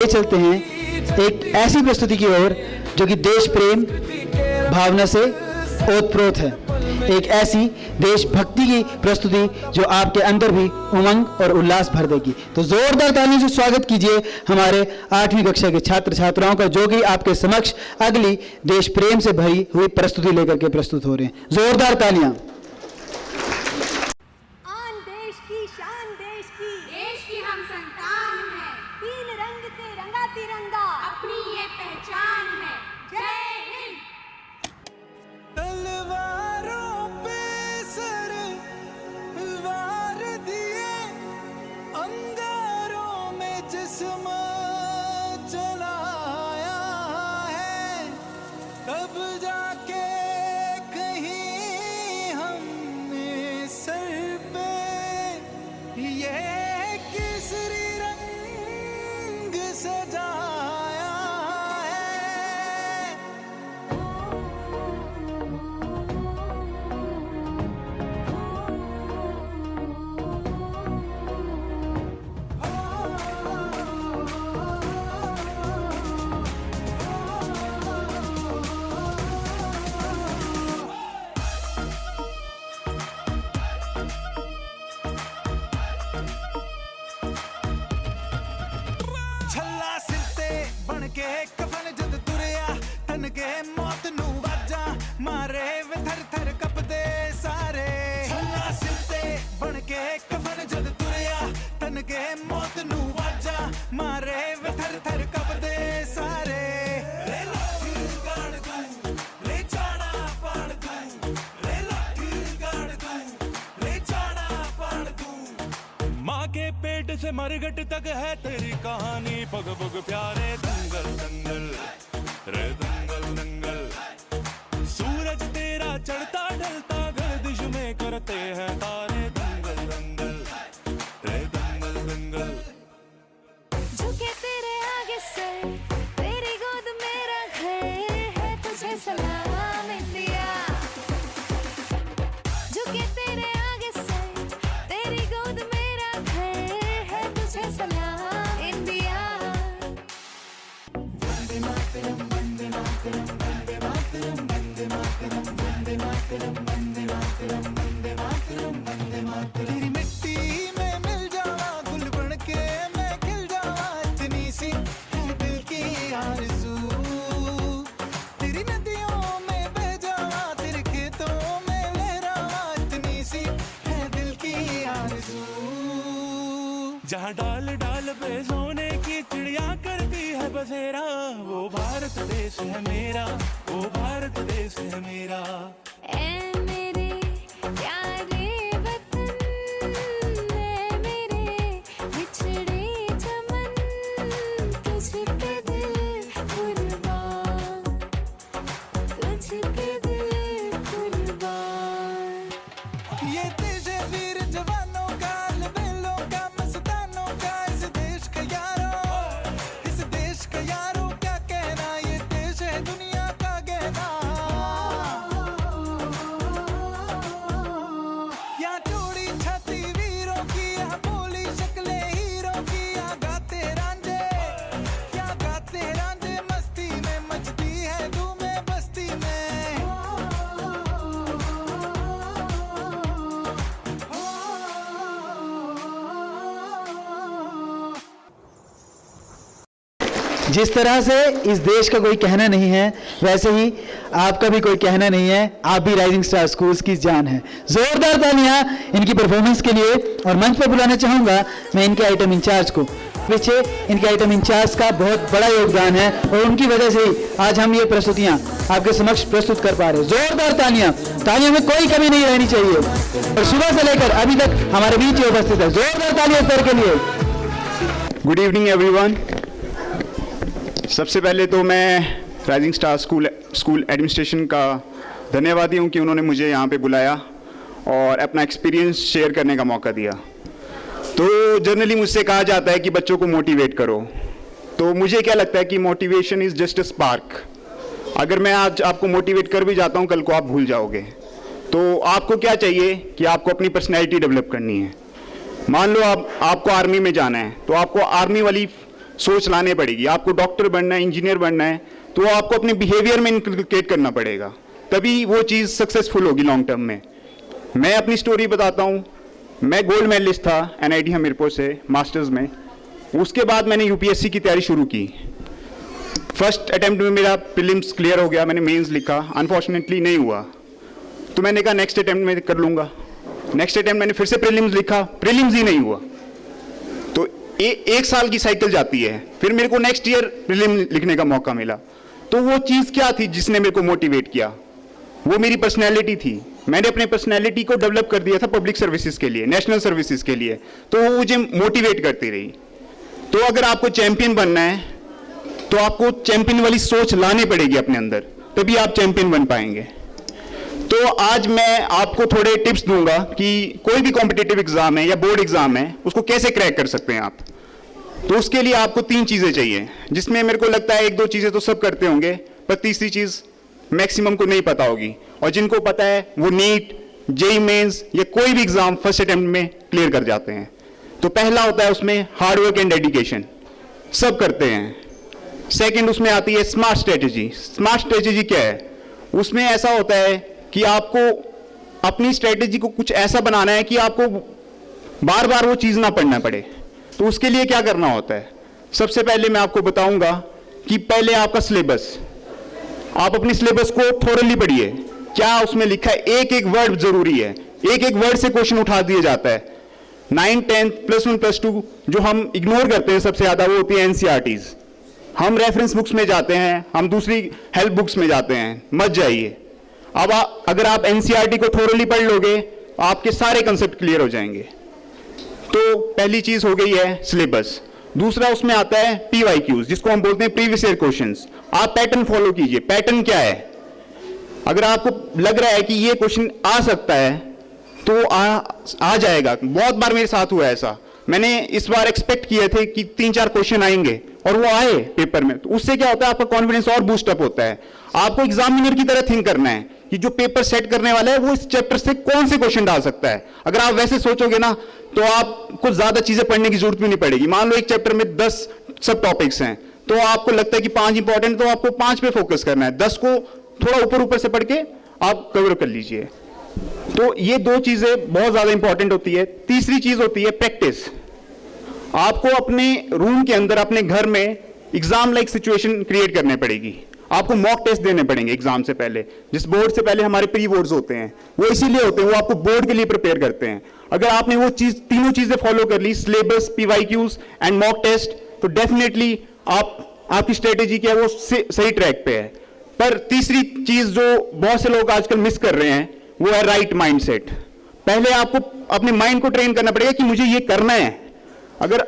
लेके चलते हैं एक ऐसी प्रस्तुति की ओर जो कि देश प्रेम भावना से ओतप्रोत है, एक ऐसी देशभक्ति की प्रस्तुति जो आपके अंदर भी उमंग और उल्लास भर देगी। तो जोरदार तालियों से स्वागत कीजिए हमारे 8वीं कक्षा के छात्र छात्राओं का, जो कि आपके समक्ष अगली देश प्रेम से भरी हुई प्रस्तुति लेकर के प्रस्तुत हो रहे हैं। जोरदार तालियां। देश की हम संतान हैं, तीन रंग से रंगा तिरंगा अपनी ये पहचान है। जय हिंद। तलवारों पे सर वार दिए, अंगारों में जिस्म चलाया है, तब जाके कहीं हमने सर पे ये केसरी रंग सजाया है। छल्ला सिर ते बन के कफन जद तुरिया, तन के मौत नू वाजा मारे वे थर थर कपदे सारे। छल्ला सिर ते बन के कफन जद तुरिया, तन के मौत नू वाजा मारे वे थर थर कपदे सारे। रे लाठी गाड़ दूं, रे जाना पाड़ दूं, रे लाठी गाड़ दूं, रे जाना पाड़ दूं। माँ के पेट से मरघट तक है तेरी कहानी, पग पग प्यारे दंगल दंगल रे दंगल दंगल। सूरज तेरा चढ़ता ढलता गर्दिश में करते हैं तारे, दंगल दंगल रे दंगल दंगल। झुके तेरे आगे से तेरी गोद मेरा घर है, तुझे सलाम इंडिया। झुके तेरे आगे से तेरी गोद मेरा घर है, तुझे सलाम इंडिया। वंदे मातरम वंदे मातरम वंदे मातरम वंदे मातरम वंदे मातरम वंदे मातरम वंदे मातरम वंदे मातरम। तेरी मिट्टी में मिल जावा गुल बन के मैं खिल जावा, इतनी सी है दिल की आरज़ू। तेरी नदियों में बह जावा, तेरे खेतों में लहरावा, इतनी सी है दिल की आरज़ू। जहाँ डाल डाल पे सोने की चिड़िया करती है बसेरा, वो भारत देश है मेरा, वो भारत देश है मेरा। ऐ मेरे प्यारे वतन, ऐ मेरे बिछड़े चमन, तुझ पे दिल कुर्बान, तुझ पे दिल कुर्बान। ये तुझे वीर जवानों का, अलबेलों का, मस्तानों का, इस देश का यारों, इस देश का यारों क्या कहना, ये देश है दुनिया का गहना। यहाँ चौड़ी छाती वीरों की, यहाँ बोली शक्लें हीरों की, यहाँ गाते रांझे, यहाँ गाते रांझे मस्ती में, मचती है धूमें बस्ती में। जिस तरह से इस देश का कोई कहना नहीं है, वैसे ही आपका भी कोई कहना नहीं है, आप भी राइजिंग स्टार स्कूल्स की जान है। जोरदार तालियां इनकी परफॉर्मेंस के लिए। और मंच पर बुलाना चाहूंगा मैं इनके आइटम इंचार्ज को। पीछे इनके आइटम इंचार्ज का बहुत बड़ा योगदान है और उनकी वजह से ही आज हम ये प्रस्तुतियां आपके समक्ष प्रस्तुत कर पा रहे हैं। जोरदार तालियां, तालियों में कोई कमी नहीं रहनी चाहिए। और सुबह से लेकर अभी तक हमारे बीच ये उपस्थित है। जोरदार तालियां सर के लिए। Good evening everyone. सबसे पहले तो मैं राइजिंग स्टार स्कूल एडमिनिस्ट्रेशन का धन्यवादी हूँ कि उन्होंने मुझे यहाँ पे बुलाया और अपना एक्सपीरियंस शेयर करने का मौका दिया। तो जनरली मुझसे कहा जाता है कि बच्चों को मोटिवेट करो, तो मुझे क्या लगता है कि motivation is just a spark. अगर मैं आज आपको मोटिवेट कर भी जाता हूँ, कल को आप भूल जाओगे। तो आपको क्या चाहिए कि आपको अपनी पर्सनैलिटी डेवलप करनी है। मान लो आपको आर्मी में जाना है, तो आपको आर्मी वाली सोच लाने पड़ेगी। आपको डॉक्टर बनना है, इंजीनियर बनना है, तो आपको अपने बिहेवियर में इनकलकेट करना पड़ेगा, तभी वो चीज़ सक्सेसफुल होगी लॉन्ग टर्म में। मैं अपनी स्टोरी बताता हूँ। मैं गोल्ड मेडलिस्ट था NIT हमीरपुर से मास्टर्स में। उसके बाद मैंने UPSC की तैयारी शुरू की। फर्स्ट अटेम्प्ट में मेरा प्रीलिम्स क्लियर हो गया, मैंने मेंस लिखा, अनफॉर्चुनेटली नहीं हुआ, तो मैंने कहा नेक्स्ट अटेम्प्ट में कर लूँगा। नेक्स्ट अटेम्प्ट मैंने फिर से प्रीलिम्स लिखा, प्रीलिम्स ही नहीं हुआ, तो एक साल की साइकिल जाती है। फिर मेरे को नेक्स्ट ईयर प्रीलिम लिखने का मौका मिला। तो वो चीज़ क्या थी जिसने मेरे को मोटिवेट किया? वो मेरी पर्सनैलिटी थी। मैंने अपने पर्सनैलिटी को डेवलप कर दिया था पब्लिक सर्विसेज के लिए, नेशनल सर्विसेज के लिए, तो वो मुझे मोटिवेट करती रही। तो अगर आपको चैंपियन बनना है तो आपको चैंपियन वाली सोच लानी पड़ेगी अपने अंदर, तभी आप चैंपियन बन पाएंगे। तो आज मैं आपको थोड़े टिप्स दूंगा कि कोई भी कॉम्पिटिटिव एग्जाम है या बोर्ड एग्जाम है, उसको कैसे क्रैक कर सकते हैं आप। तो उसके लिए आपको 3 चीज़ें चाहिए, जिसमें मेरे को लगता है 1-2 चीज़ें तो सब करते होंगे, पर तीसरी चीज़ मैक्सिमम को नहीं पता होगी, और जिनको पता है वो नीट, JEE मेंस या कोई भी एग्जाम फर्स्ट अटेम्प्ट में क्लियर कर जाते हैं। तो पहला होता है उसमें हार्ड वर्क एंड डेडिकेशन, सब करते हैं। सेकंड उसमें आती है स्मार्ट स्ट्रेटेजी। स्मार्ट स्ट्रेटेजी क्या है? उसमें ऐसा होता है कि आपको अपनी स्ट्रेटेजी को कुछ ऐसा बनाना है कि आपको बार बार वो चीज़ ना पढ़ना पड़े। तो उसके लिए क्या करना होता है? सबसे पहले मैं आपको बताऊंगा कि पहले आपका सिलेबस, आप अपनी सिलेबस को थोरली पढ़िए। क्या उसमें लिखा है? एक एक वर्ड जरूरी है, एक एक वर्ड से क्वेश्चन उठा दिया जाता है। 9, 10, +1, +2 जो हम इग्नोर करते हैं सबसे ज़्यादा, वो होती है NCERTs। हम रेफरेंस बुक्स में जाते हैं, हम दूसरी हेल्प बुक्स में जाते हैं, मत जाइए। अब अगर आप NCERT को थोरली पढ़ लोगे, आपके सारे कंसेप्ट क्लियर हो जाएंगे। तो पहली चीज हो गई है सिलेबस। दूसरा उसमें आता है PYQs, जिसको हम बोलते हैं प्रीवियस ईयर क्वेश्चंस। आप पैटर्न फॉलो कीजिए। पैटर्न क्या है? अगर आपको लग रहा है कि ये क्वेश्चन आ सकता है तो आ जाएगा। बहुत बार मेरे साथ हुआ ऐसा। मैंने इस बार एक्सपेक्ट किए थे कि 3-4 क्वेश्चन आएंगे और वो आए पेपर में, तो उससे क्या होता है, आपका कॉन्फिडेंस और बूस्टअप होता है। आपको एग्जामिनर की तरह थिंक करना है कि जो पेपर सेट करने वाला है वो इस चैप्टर से कौन से क्वेश्चन डाल सकता है। अगर आप वैसे सोचोगे ना तो आपको ज्यादा चीजें पढ़ने की जरूरत भी नहीं पड़ेगी। मान लो एक चैप्टर में 10 सब टॉपिक्स हैं, तो आपको लगता है कि 5 इंपॉर्टेंट, तो आपको 5 पे फोकस करना है, 10 को थोड़ा ऊपर ऊपर से पढ़ के आप कवर कर लीजिए। तो ये 2 चीजें बहुत ज्यादा इंपॉर्टेंट होती है। तीसरी चीज होती है प्रैक्टिस। आपको अपने रूम के अंदर, अपने घर में एग्जाम लाइक सिचुएशन क्रिएट करने पड़ेगी। आपको मॉक टेस्ट देने पड़ेंगे एग्जाम से पहले। जिस बोर्ड से पहले हमारे प्री बोर्ड्स होते हैं, वो इसीलिए होते हैं, वो आपको बोर्ड के लिए प्रिपेयर करते हैं। अगर आपने वो चीज, तीनों चीजें फॉलो कर ली, syllabus, PYQs and mock test, तो डेफिनेटली आपकी स्ट्रेटेजी क्या है, वो सही ट्रैक पे है। पर तीसरी चीज जो बहुत से लोग आजकल मिस कर रहे हैं, वो है राइट माइंडसेट। पहले आपको अपने माइंड को ट्रेन करना पड़ेगा कि मुझे ये करना है। अगर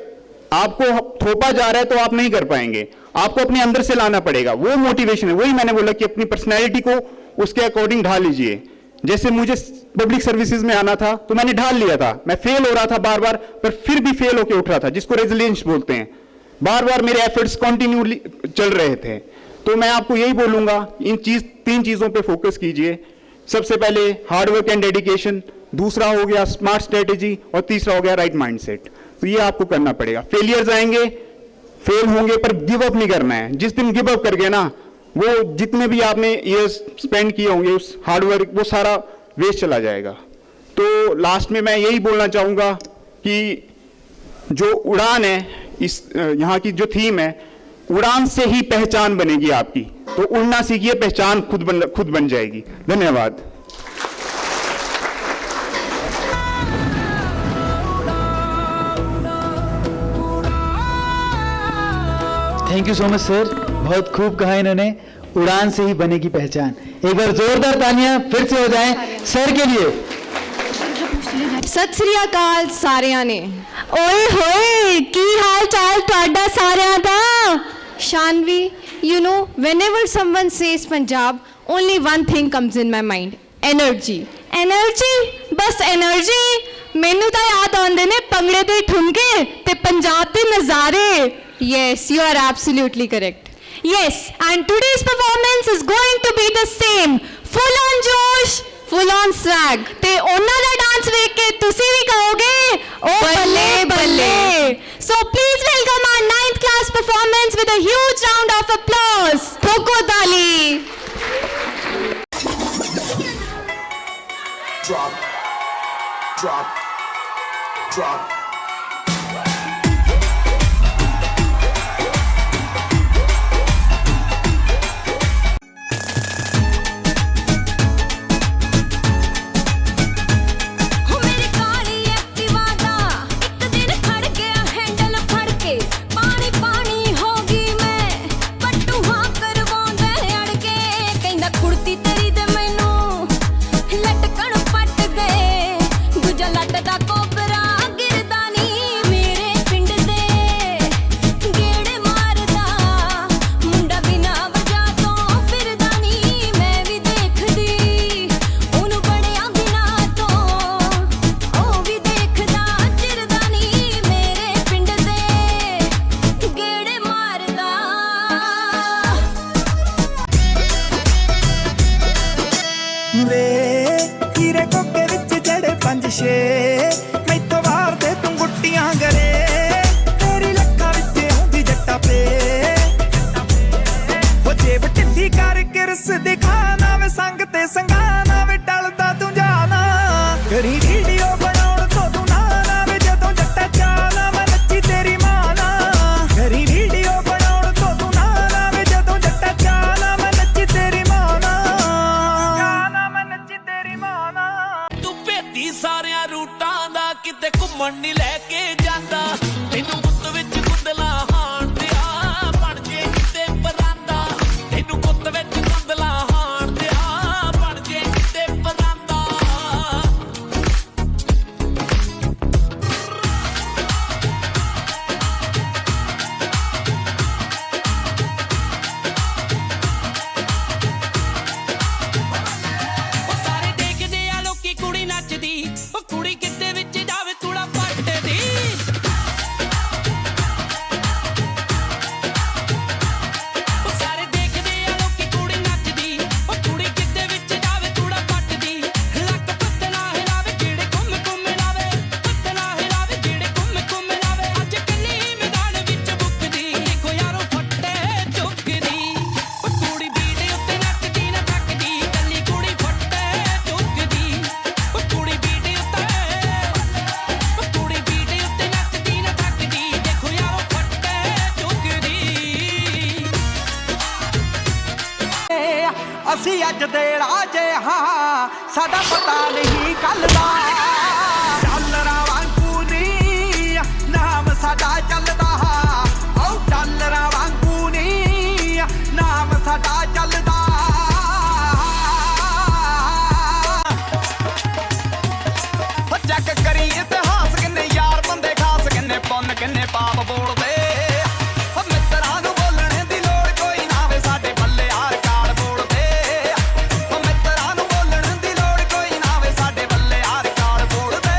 आपको थोपा जा रहा है तो आप नहीं कर पाएंगे, आपको अपने अंदर से लाना पड़ेगा। वो मोटिवेशन है। वही मैंने बोला कि अपनी पर्सनैलिटी को उसके अकॉर्डिंग ढाल लीजिए। जैसे मुझे पब्लिक सर्विसेज में आना था तो मैंने ढाल लिया था। मैं फेल हो रहा था बार बार, पर फिर भी फेल होकर उठ रहा था, जिसको रेजिलियंस बोलते हैं। बार बार मेरे एफर्ट्स कंटिन्यूली चल रहे थे। तो मैं आपको यही बोलूंगा, इन 3 चीजों पे फोकस कीजिए। सबसे पहले हार्ड वर्क एंड डेडिकेशन, दूसरा हो गया स्मार्ट स्ट्रेटेजी, और तीसरा हो गया राइट माइंडसेट। तो ये आपको करना पड़ेगा। फेलियर्स आएंगे, फेल होंगे, पर गिव अप नहीं करना है। जिस दिन गिव अप कर गए ना, वो जितने भी आपने ईयर्स स्पेंड किए होंगे उस हार्ड वर्क, वो सारा वेस्ट चला जाएगा। तो लास्ट में मैं यही बोलना चाहूंगा कि जो उड़ान है, इस यहाँ की जो थीम है, उड़ान से ही पहचान बनेगी आपकी। तो उड़ना सीखिए, पहचान खुद बन जाएगी। धन्यवाद। Thank you so much sir, बहुत खूब कहा इन्होंने। उड़ान से ही बनेगी पहचान। एक बार जोरदार तालियां फिर से हो जाएं सर के लिए। सत श्री अकाल सारिਆਂ ने। ओए होए की हाल चाल ਤੁਹਾਡਾ ਸਾਰਿਆਂ ਦਾ? Shanvi, you know, whenever someone says Punjab, only one thing comes in my mind: energy. Energy, बस एनर्जी। ਮੈਨੂੰ ਤਾਂ ਯਾਦ ਆਉਂਦੇ ਨੇ ਭੰਗੜੇ ਦੇ ਠੁਮਕੇ ਤੇ ਪੰਜਾਬ ਦੇ ਨਜ਼ਾਰੇ। Yes, you are absolutely correct. Yes, and today's performance is going to be the same. Full on Josh, full on swag. ਤੇ ਉਹਨਾਂ ਦਾ ਡਾਂਸ ਵੇਖ ਕੇ ਤੁਸੀਂ ਵੀ ਕਹੋਗੇ ਓ ਬੱਲੇ ਬੱਲੇ। So please welcome our 9th class performance with a huge round of applause। ਠੋਕੋ ਤਾਲੀ। Drop, drop, drop. ਹੋ ਮੇਰੀ ਕਾਲੀ ਐਕਟਿਵਾ ਦਾ ਇੱਕ ਦਿਨ ਖੜ ਗਿਆ ਹੈਂਡਲ ਫੜ ਕੇ ਪਾਣੀ ਪਾਣੀ ਹੋ ਗਈ ਮੈਂ ਪੱਟੂ ਹਾਂ ਕਰਵਾਉਂਦਾ ਅੜ ਕੇ ਕਹਿੰਦਾ ਕੁੜਤੀ ਤੇਰੀ ਤੇ ਮੈਨੂੰ ਲਟਕਣ ਪੱਟ ਗਏ ਦੂਜਾ ਲੱਟ ਦਾ ਕੋਬਰਾ ਗਿਰਦਾ ਨਹੀਂ ਮੇਰੇ ਪਿੰਡ ਦੇ ਗੇੜੇ ਮਾਰਦਾ ਮੁੰਡਾ ਬਿਨਾ ਵਜ੍ਹਾ ਤੋਂ ਫਿਰਦਾ ਨਹੀਂ ਮੈਂ ਵੀ ਦੇਖਦੀ ਉਹਨੂੰ ਬੜਿਆਂ ਦਿਨਾਂ ਤੋਂ ਉਹ ਵੀ ਦੇਖਦਾ ਚਿਰਦਾ ਨਹੀਂ ਮੇਰੇ ਪਿੰਡ ਦੇ ਗੇੜੇ ਮਾਰਦਾ ਵੇ ਹੀਰੇ ਕੋਕੇ ਵਿੱਚ ਜੜੇ ਪੰਜ ਛੇ ਮੈਥੋਂ ਵਾਰ ਦੇ ਤੂੰ ਗੁੱਟੀਆਂ ਗਰੇ ਤੇਰੀ ਲੱਖਾਂ ਵਿੱਚ ਆਉਂਦੀ ਜੱਟਾ ਪੇ ਉਹ ਜੇਬ ਢਿੱਲੀ ਕਰਕੇ ਰਸ ਦਿਖਾਣਾ ਵੇ ਸੰਗ ਤੇ ਸੰਗਾਣਾ ਵੇ ਟਲਦਾ ਤੂੰ ਜਾਣਾ ਕਰੀ ਵੀਡੀਓ ਬਣਾਉਣ ਤੋਂ ਤੂੰ ਨਾ ਵੇ ਜਦੋਂ ਜੱਟਾ ਚਾਹਣਾ ਮੈਂ ਨੱਚੀ ਤੇਰੀ ਮਾਂ ਨਾ ਕਰੀ ਵੀਡੀਓ ਬਣਾਉਣ ਤੋਂ ਤੂੰ ਨਾ ਵੇ ਜਦੋਂ ਜੱਟਾ ਚਾਹਣਾ ਮੈਂ ਨੱਚੀ ਤੇਰੀ ਮਾਂ ਨਾ ਮੈਂ ਨੱਚੀ ਤੇਰੀ ਮਾਂ ਨਾ ਤੂੰ ਭੇਤੀ ਸਾਰਿਆਂ ਰੂਟਾਂ ਦਾ ਕਿਤੇ ਘੁੰਮਣ ਨਹੀਂ ਲੈ ਕੇ ਜਾਂਦਾ ਤੈਨੂੰ ਗੁੱਤ ਵਿੱਚ ਗੁੰਦਲਾ ਹਾਣ ਦਿਆ ਬਣ ਜੇ ਕਿਤੇ ਪਰਾਂਦਾ ਤੈਨੂੰ ਗੁੱਤ ਵਿੱਚ ਗੁੰਦਲਾ ਹਾਣ ਦਿਆ ਬਣ ਜੇ ਕਿਤੇ ਪਰਾਂਦਾ ਉਹ ਸਾਰੇ ਦੇਖਦੇ ਆ ਲੋਕੀ ਕੁੜੀ ਨੱਚਦੀ ਉਹ ਕੁੜੀ ਕਿਤੇ ਵਿੱਚ ਜਾਵੇ ਤੁੜਾ ਪੱਟਦੀ ਉਹ ਸਾਰੇ ਦੇਖਦੇ ਆ ਲੋਕੀ ਕੁੜੀ ਨੱਚਦੀ ਉਹ ਕੁੜੀ ਕਿਤੇ ਵਿੱਚ ਜਾਵੇ ਤੁੜਾ ਪੱਟਦੀ ਲੱਕ ਪੱਤਲਾ ਹਿਲਾਵੇ ਜਿਹੜੇ ਘੁੰਮ ਘੁੰਮ ਲਾਵੇ ਪੱਤਲਾ ਹਿਲਾਵੇ ਜਿਹੜੇ ਘੁੰਮ ਘੁੰਮ ਲਾਵੇ ਅੱਜ ਕੱਲੀ ਮੈਦਾਨ ਵਿੱਚ ਬੁੱਕਦੀ ਦੇਖੋ ਯਾਰੋ ਫੱਟੇ ਚੁੱਕਦੀ ਉਹ ਕੁੜੀ ਬੀਟ ਉੱਤੇ ਨੱਚਦੀ ਨਾ ਥੱਕਦੀ ਕੱਲੀ ਕੁੜੀ ਫੱਟੇ ਚੁੱਕਦੀ ਉਹ ਕੁੜੀ ਬੀਟ ਉੱਤੇ ਨੱਚਦੀ ਨਾ ਥੱਕਦੀ ਦੇਖੋ ਯਾਰੋ ਫੱਟੇ ਚੁੱਕਦੀ ਅਸੀਂ ਅੱਜ ਦੇ ਰਾਜੇ ਹਾਂ ਸਾਡਾ ਪਤਾ ਨਹੀਂ ਕੱਲ ਦਾ ਡਾਲਰਾਂ ਵਾਂਗੂ ਨੀ ਨਾਮ ਸਾਡਾ ਚੱਲਦਾ ਓ ਡਾਲਰਾਂ ਵਾਂਗੂ ਨੀ ਨਾਮ ਸਾਡਾ ਚੱਲਦਾ ਹੋ ਚੈੱਕ ਕਰੀ ਇਤਿਹਾਸ ਕਿੰਨੇ ਯਾਰ ਬੰਦੇ ਖਾਸ ਕਿੰਨੇ ਪੁੰਨ ਕਿੰਨੇ ਪਾਪ ਬੋਲਦੇ ਹੋ ਮਿੱਤਰਾਂ ਨੂੰ ਬੋਲਣ ਦੀ ਲੋੜ ਕੋਈ ਨਾ ਵੇ ਸਾਡੇ ਬੱਲੇ ਯਾਰ ਕਾਲ ਬੋਲਦੇ ਹੋ ਮਿੱਤਰਾਂ ਨੂੰ ਬੋਲਣ ਦੀ ਲੋੜ ਕੋਈ ਨਾ ਵੇ ਸਾਡੇ ਬੱਲੇ ਯਾਰ ਕਾਲ ਬੋਲਦੇ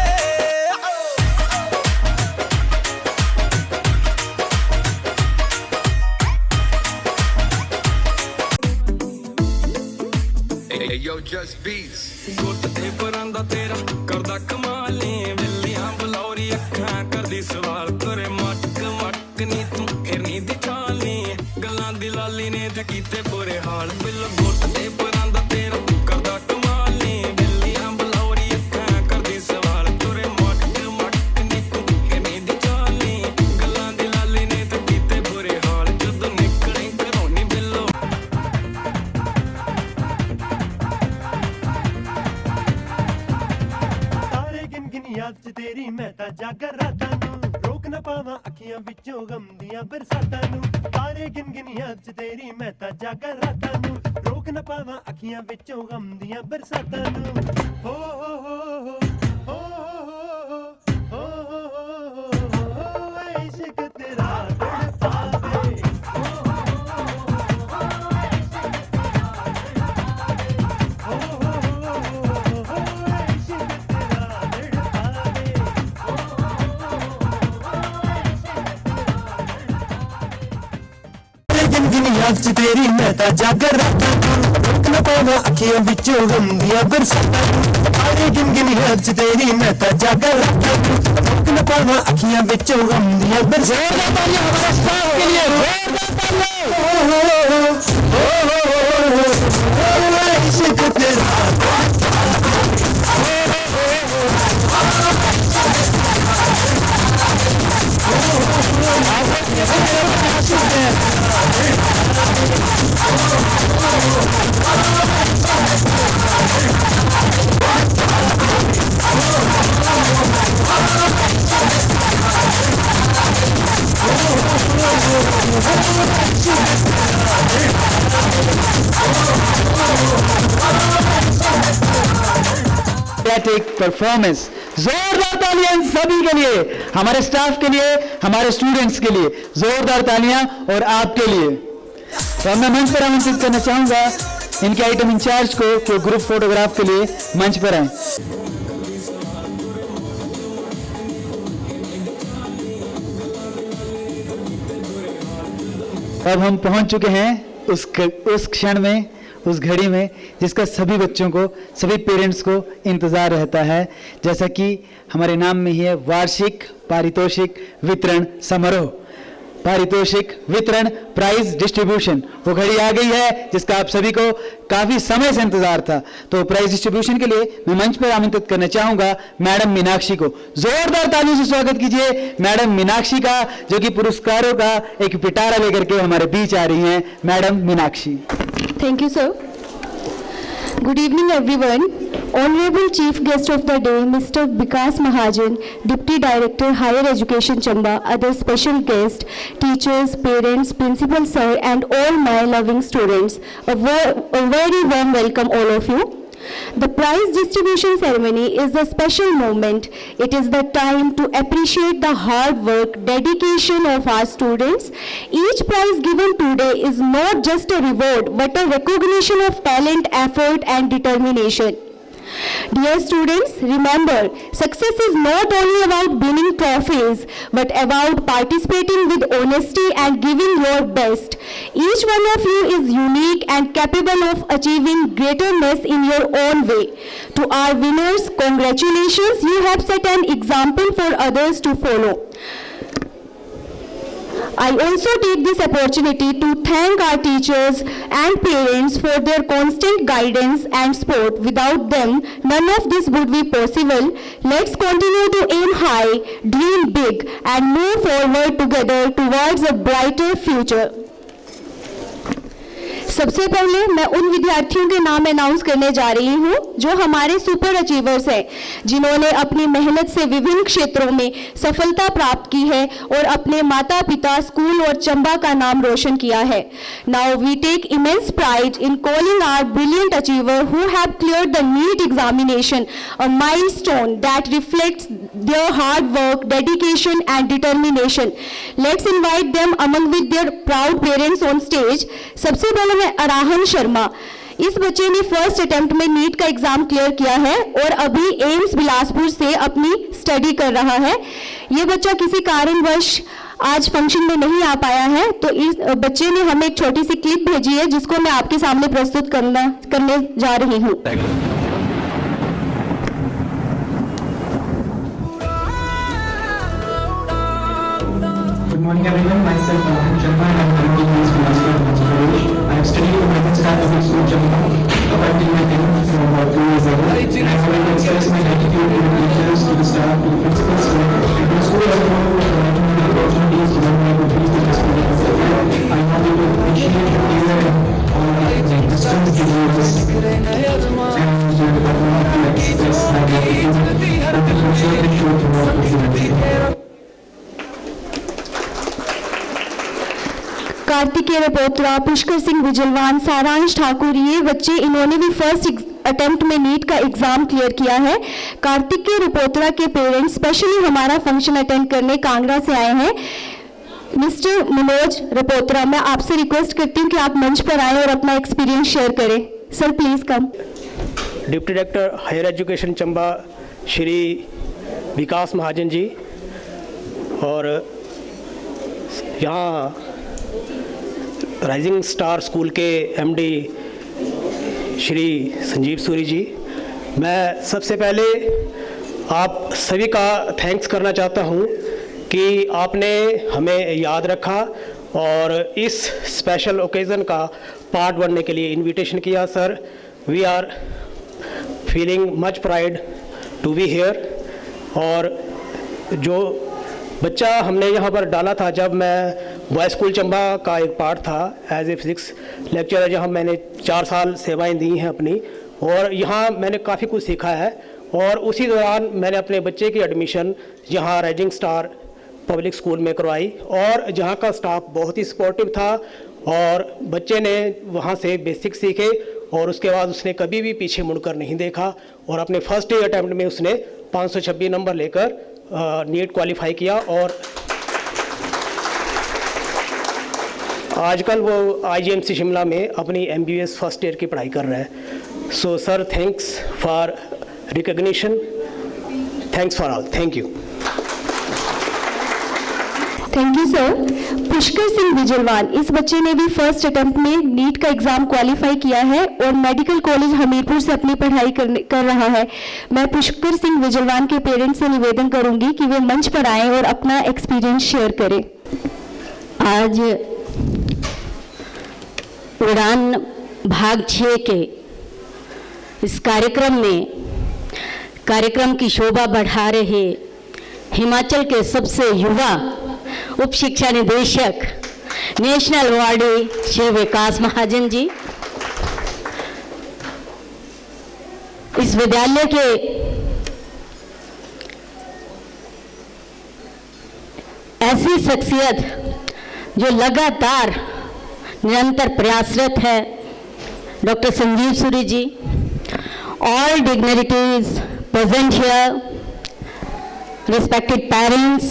ਗੁੱਟ ਤੇ ਪਰਾਂਦਾ ਤੇਰਾ ਕਰਦਾ ਕਮਾਲੇ ਵੇਲੀਆਂ ਬਲੌਰੀ ਅੱਖਾਂ ਕਰਦੀ ਸਵਾਲ ਤੇਰੇ ਮਟਕ ਮਟਕ ਨੀ ਤੂੰ ਇਰਨੀ ਦੀ ਚਾਲੀ ਗੱਲਾਂ ਦੀ ਲਾਲੀ ਨੇ ਤੇ ਕੀਤੇ ਬੁਰੇ ਹਾਲ ਬਿੱਲ ਗੁੱਟ ਤੇ ਪਰਾਂਦਾ ਤੇਰਾ ਕਰਦਾ ਕਮਾਲੇ ਵੇਲੀਆਂ ਬਲੌਰੀ ਅੱਖਾਂ ਕਰਦੀ ਸਵਾਲ ਤੇਰੇ ਮਟਕ ਮਟਕ ਨੀ ਤੂੰ ਇਰਨੀ ਦੀ ਚਾਲੀ ਗੱਲਾਂ ਦੀ ਲਾਲੀ ਨੇ ਤੇ ਕੀਤੇ ਬੁਰੇ ਹਾਲ ਜਦੋਂ ਨਿਕਲੇ ਘਰੋਂ ਨੀ ਬਿੱਲੋ ਤਾਰੇ ਗਿਣ ਗਿਣ ਯਾਦ ਚ ਤੇਰੀ ਮੈਂ ਤਾਂ ਜਾਗਰ ਰਾਤਾਂ ਨੂੰ ਰੋਕ ਨਾ ਪਾਵਾਂ ਅੱਖੀਆਂ ਵਿੱਚੋਂ ਗਮ ਦੀਆਂ ਬਰਸਾਤਾਂ ਨੂੰ ਤਾਰੇ ਗਿਣ ਗਿਣ ਯਾਦ ਚ ਤੇਰੀ ਮੈਂ ਤਾਂ ਜਾਗਰ ਰਾਤਾਂ ਨੂੰ ਰੋਕ ਨਾ ਪਾਵਾਂ ਅੱਖੀਆਂ ਵਿੱਚੋਂ ਗਮ ਦੀਆਂ ਬਰਸਾਤਾਂ ਨੂੰ ਹੋ ਹੋ ਹੋ ਹੋ ਹੋ ਹੋ ਇਸ਼ਕ ਤੇਰਾ ਤੜਪਾਵੇ गिनगिनियां च तेरी मैं तां जागर रातां नूं रोक ना पावां अखियां विचों गम दियां बरसातां नूं तारे गिनगिनियां च तेरी मैं तां जागर रातां नूं रोक ना पावां अखियां विचों गम दियां बरसातां नूं हमारे स्टाफ के लिए इश्क तेरा परफॉर्मेंस, जोरदार तालियां सभी के लिए, हमारे स्टाफ के लिए, हमारे स्टूडेंट्स के लिए, जोरदार तालियां और आपके लिए। तो मैं मंच पर आमंत्रित करना चाहूंगा इनके आइटम इंचार्ज को कि ग्रुप फोटोग्राफ के लिए मंच पर आए। अब हम पहुंच चुके हैं उस क्षण में, उस घड़ी में जिसका सभी बच्चों को, सभी पेरेंट्स को इंतज़ार रहता है। जैसा कि हमारे नाम में ही है, वार्षिक पारितोषिक वितरण समारोह, पारितोषिक वितरण, प्राइज डिस्ट्रीब्यूशन। वो घड़ी आ गई है जिसका आप सभी को काफ़ी समय से इंतजार था। तो प्राइज डिस्ट्रीब्यूशन के लिए मैं मंच पर आमंत्रित करना चाहूँगा मैडम मीनाक्षी को। जोरदार तालियों से स्वागत कीजिए मैडम मीनाक्षी का, जो कि पुरस्कारों का एक पिटारा लेकर के हमारे बीच आ रही हैं। Madam Meenakshi. Thank you, sir. Good evening, everyone. Honorable Chief Guest of the Day, Mr. Vikas Mahajan, Deputy Director, Higher Education, Chamba, other special guests, teachers, parents, principal sir, and all my loving students. A very warm welcome, all of you. The prize distribution ceremony is a special moment. It is the time to appreciate the hard work, dedication of our students. Each prize given today is not just a reward, but a recognition of talent, effort, and determination. Dear students, remember, success is not only about winning trophies, but about participating with honesty and giving your best. Each one of you is unique and capable of achieving greatness in your own way. To our winners, congratulations, you have set an example for others to follow. I also take this opportunity to thank our teachers and parents for their constant guidance and support. Without them, none of this would be possible. Let's continue to aim high, dream big, and move forward together towards a brighter future. सबसे पहले मैं उन विद्यार्थियों के नाम announce करने जा रही हूं जो हमारे सुपर अचीवर्स हैं, जिन्होंने अपनी मेहनत से विभिन्न क्षेत्रों में सफलता प्राप्त की है और अपने माता पिता, स्कूल और चंबा का नाम रोशन किया है। Now we take immense pride in calling our brilliant achiever who have cleared the NEET examination, a milestone that reflects their hard work, dedication and determination. Let's invite them among with their proud parents on stage. सबसे पहले मैं अराहन शर्मा, इस बच्चे ने first attempt में NEET का exam clear किया है और अभी एम्स बिलासपुर से अपनी स्टडी कर रहा है। ये बच्चा किसी कारणवश आज फंक्शन में नहीं आ पाया है, तो इस बच्चे ने हमें एक छोटी सी क्लिप भेजी है जिसको मैं आपके सामने प्रस्तुत करने जा रही हूँ। Good morning everyone, myself Mohan Sharma and I am currently in Bilaspur, Himachal Pradesh. I have studied from Mahenstra Public School, Jammu, up until my 10th from about 2 years ago. And I would like to express my gratitude to the teachers, to the staff, to the principals, and to the school as a whole for providing me the opportunities to learn my abilities to the school. I wanted to appreciate the care and all the systems teachers and the department to express my gratitude and to share the show to our students. Kartikeya रपोत्रा, Pushkar Singh विजलवान, सारांश ठाकुर, ये बच्चे इन्होंने भी first attempt में NEET का exam clear किया है। कार्तिकेय रपोत्रा के पेरेंट्स स्पेशली हमारा फंक्शन अटेंड करने कांगड़ा से आए हैं। मिस्टर मनोज रपोत्रा, मैं आपसे रिक्वेस्ट करती हूँ कि आप मंच पर आएं और अपना एक्सपीरियंस शेयर करें। Sir please come. Deputy director higher education Chamba Shri Vikas Mahajan ji, और यहाँ राइजिंग स्टार स्कूल के एमडी श्री संजीव सूरी जी, मैं सबसे पहले आप सभी का थैंक्स करना चाहता हूं कि आपने हमें याद रखा और इस स्पेशल ओकेज़न का पार्ट बनने के लिए इनविटेशन किया। Sir, we are feeling much pride to be here. और जो बच्चा हमने यहाँ पर डाला था, जब मैं बॉय स्कूल चंबा का एक पार्ट था एज ए फिज़िक्स लेक्चरर, जहाँ मैंने 4 साल सेवाएं दी हैं अपनी, और यहाँ मैंने काफ़ी कुछ सीखा है। और उसी दौरान मैंने अपने बच्चे की एडमिशन यहाँ राइजिंग स्टार पब्लिक स्कूल में करवाई, और जहाँ का स्टाफ बहुत ही सपोर्टिव था और बच्चे ने वहाँ से बेसिक सीखे और उसके बाद उसने कभी भी पीछे मुड़कर नहीं देखा और अपने फर्स्ट डे अटैम्प्ट में उसने 526 नंबर लेकर नीट क्वालिफाई किया और आजकल वो IGMC शिमला में अपनी MBBS फर्स्ट ईयर की पढ़ाई कर रहा है। So sir, thanks for recognition, thanks for all, thank you. Thank you sir. Pushkar Singh Bijalwan, इस बच्चे ने भी फर्स्ट अटेम्प्ट में नीट का एग्जाम क्वालिफाई किया है और मेडिकल कॉलेज हमीरपुर से अपनी पढ़ाई कर रहा है। मैं पुष्कर सिंह बिजलवान के पेरेंट्स से निवेदन करूंगी कि वे मंच पर आएं और अपना एक्सपीरियंस शेयर करें। आज उड़ान भाग 6 के इस कार्यक्रम की शोभा बढ़ा रहे हिमाचल के सबसे युवा उप शिक्षा निदेशक नेशनल अवार्डी श्री विकास महाजन जी, इस विद्यालय के ऐसी शख्सियत जो लगातार निरंतर प्रयासरत है, doctor Sanjeev Suri ji, all dignitaries present here, respected parents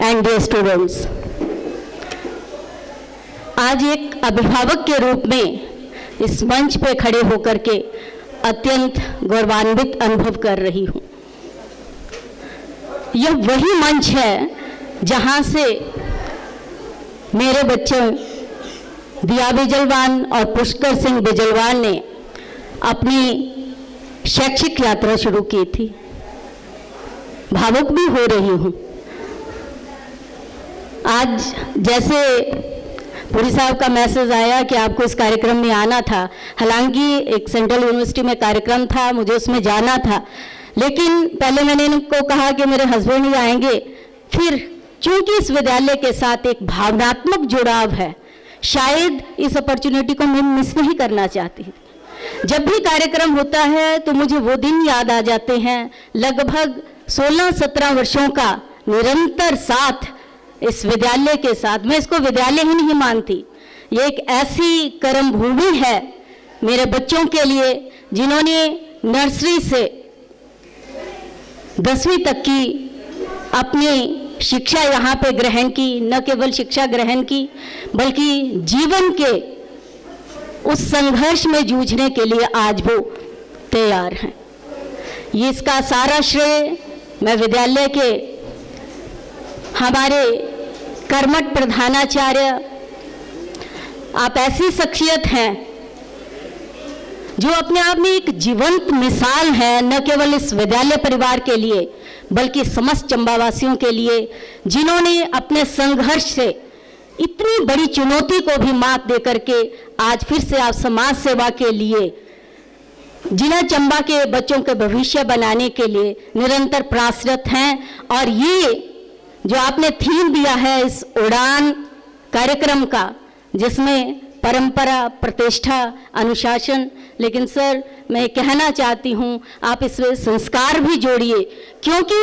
and dear students, आज एक अभिभावक के रूप में इस मंच पे खड़े होकर के अत्यंत गौरवान्वित अनुभव कर रही हूँ। यह वही मंच है जहाँ से मेरे बच्चों दिया बिजलवान और पुष्कर सिंह बिजलवान ने अपनी शैक्षिक यात्रा शुरू की थी। भावुक भी हो रही हूँ। आज जैसे पुरी साहब का मैसेज आया कि आपको इस कार्यक्रम में आना था, हालांकि एक सेंट्रल यूनिवर्सिटी में कार्यक्रम था, मुझे उसमें जाना था, लेकिन पहले मैंने इनको कहा कि मेरे हस्बैंड ही आएंगे। फिर चूंकि इस विद्यालय के साथ एक भावनात्मक जुड़ाव है, शायद इस अपॉर्चुनिटी को मैं मिस नहीं करना चाहती। जब भी कार्यक्रम होता है तो मुझे वो दिन याद आ जाते हैं, लगभग 16-17 वर्षों का निरंतर साथ इस विद्यालय के साथ। मैं इसको विद्यालय ही नहीं मानती, ये एक ऐसी कर्म भूमि है मेरे बच्चों के लिए जिन्होंने नर्सरी से 10वीं तक की अपनी शिक्षा यहाँ पे ग्रहण की। न केवल शिक्षा ग्रहण की बल्कि जीवन के उस संघर्ष में जूझने के लिए आज वो तैयार हैं। ये इसका सारा श्रेय मैं विद्यालय के हमारे कर्मठ प्रधानाचार्य, आप ऐसी शख्सियत हैं जो अपने आप में एक जीवंत मिसाल है, न केवल इस विद्यालय परिवार के लिए बल्कि समस्त चंबावासियों के लिए, जिन्होंने अपने संघर्ष से इतनी बड़ी चुनौती को भी मात दे करके आज फिर से आप समाज सेवा के लिए, जिला चंबा के बच्चों के भविष्य बनाने के लिए निरंतर प्रयासरत हैं। और ये जो आपने थीम दिया है इस उड़ान कार्यक्रम का, जिसमें परंपरा, प्रतिष्ठा, अनुशासन, लेकिन सर मैं कहना चाहती हूँ आप इसमें संस्कार भी जोड़िए, क्योंकि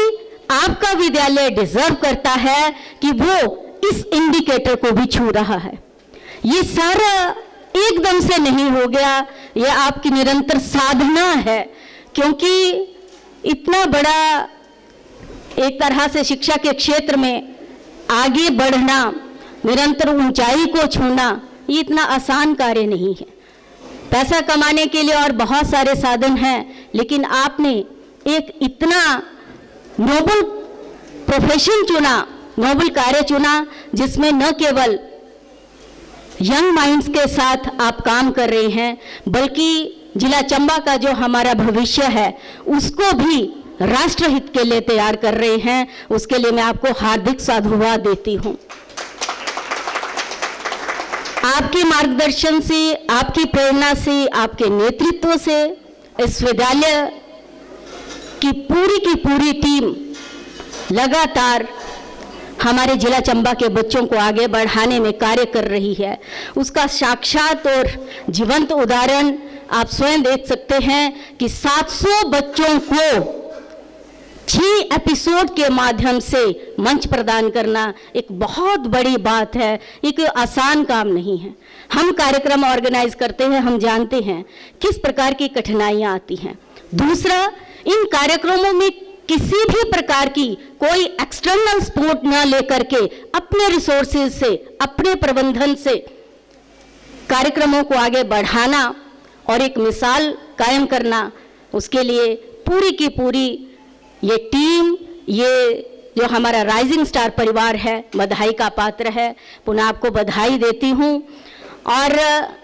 आपका विद्यालय डिजर्व करता है कि वो इस इंडिकेटर को भी छू रहा है। ये सारा एकदम से नहीं हो गया, ये आपकी निरंतर साधना है, क्योंकि इतना बड़ा एक तरह से शिक्षा के क्षेत्र में आगे बढ़ना, निरंतर ऊंचाई को छूना, ये इतना आसान कार्य नहीं है। पैसा कमाने के लिए और बहुत सारे साधन हैं, लेकिन आपने एक इतना नोबल प्रोफेशन चुना, नोबल कार्य चुना, जिसमें न केवल यंग माइंड्स के साथ आप काम कर रहे हैं, बल्कि जिला चंबा का जो हमारा भविष्य है उसको भी राष्ट्रहित के लिए तैयार कर रहे हैं। उसके लिए मैं आपको हार्दिक साधुवाद देती हूं। आपके मार्गदर्शन से, आपकी प्रेरणा से, आपके नेतृत्व से इस विद्यालय की पूरी टीम लगातार हमारे जिला चंबा के बच्चों को आगे बढ़ाने में कार्य कर रही है। उसका साक्षात और जीवंत उदाहरण आप स्वयं देख सकते हैं कि 700 बच्चों को 6 एपिसोड के माध्यम से मंच प्रदान करना एक बहुत बड़ी बात है, एक आसान काम नहीं है। हम कार्यक्रम ऑर्गेनाइज करते हैं, हम जानते हैं किस प्रकार की कठिनाइयां आती हैं। दूसरा, इन कार्यक्रमों में किसी भी प्रकार की कोई एक्सटर्नल सपोर्ट न लेकर के अपने रिसोर्सेज से, अपने प्रबंधन से कार्यक्रमों को आगे बढ़ाना और एक मिसाल कायम करना, उसके लिए पूरी की पूरी ये टीम, ये जो हमारा राइजिंग स्टार परिवार है, बधाई का पात्र है। पुनः आपको बधाई देती हूँ। और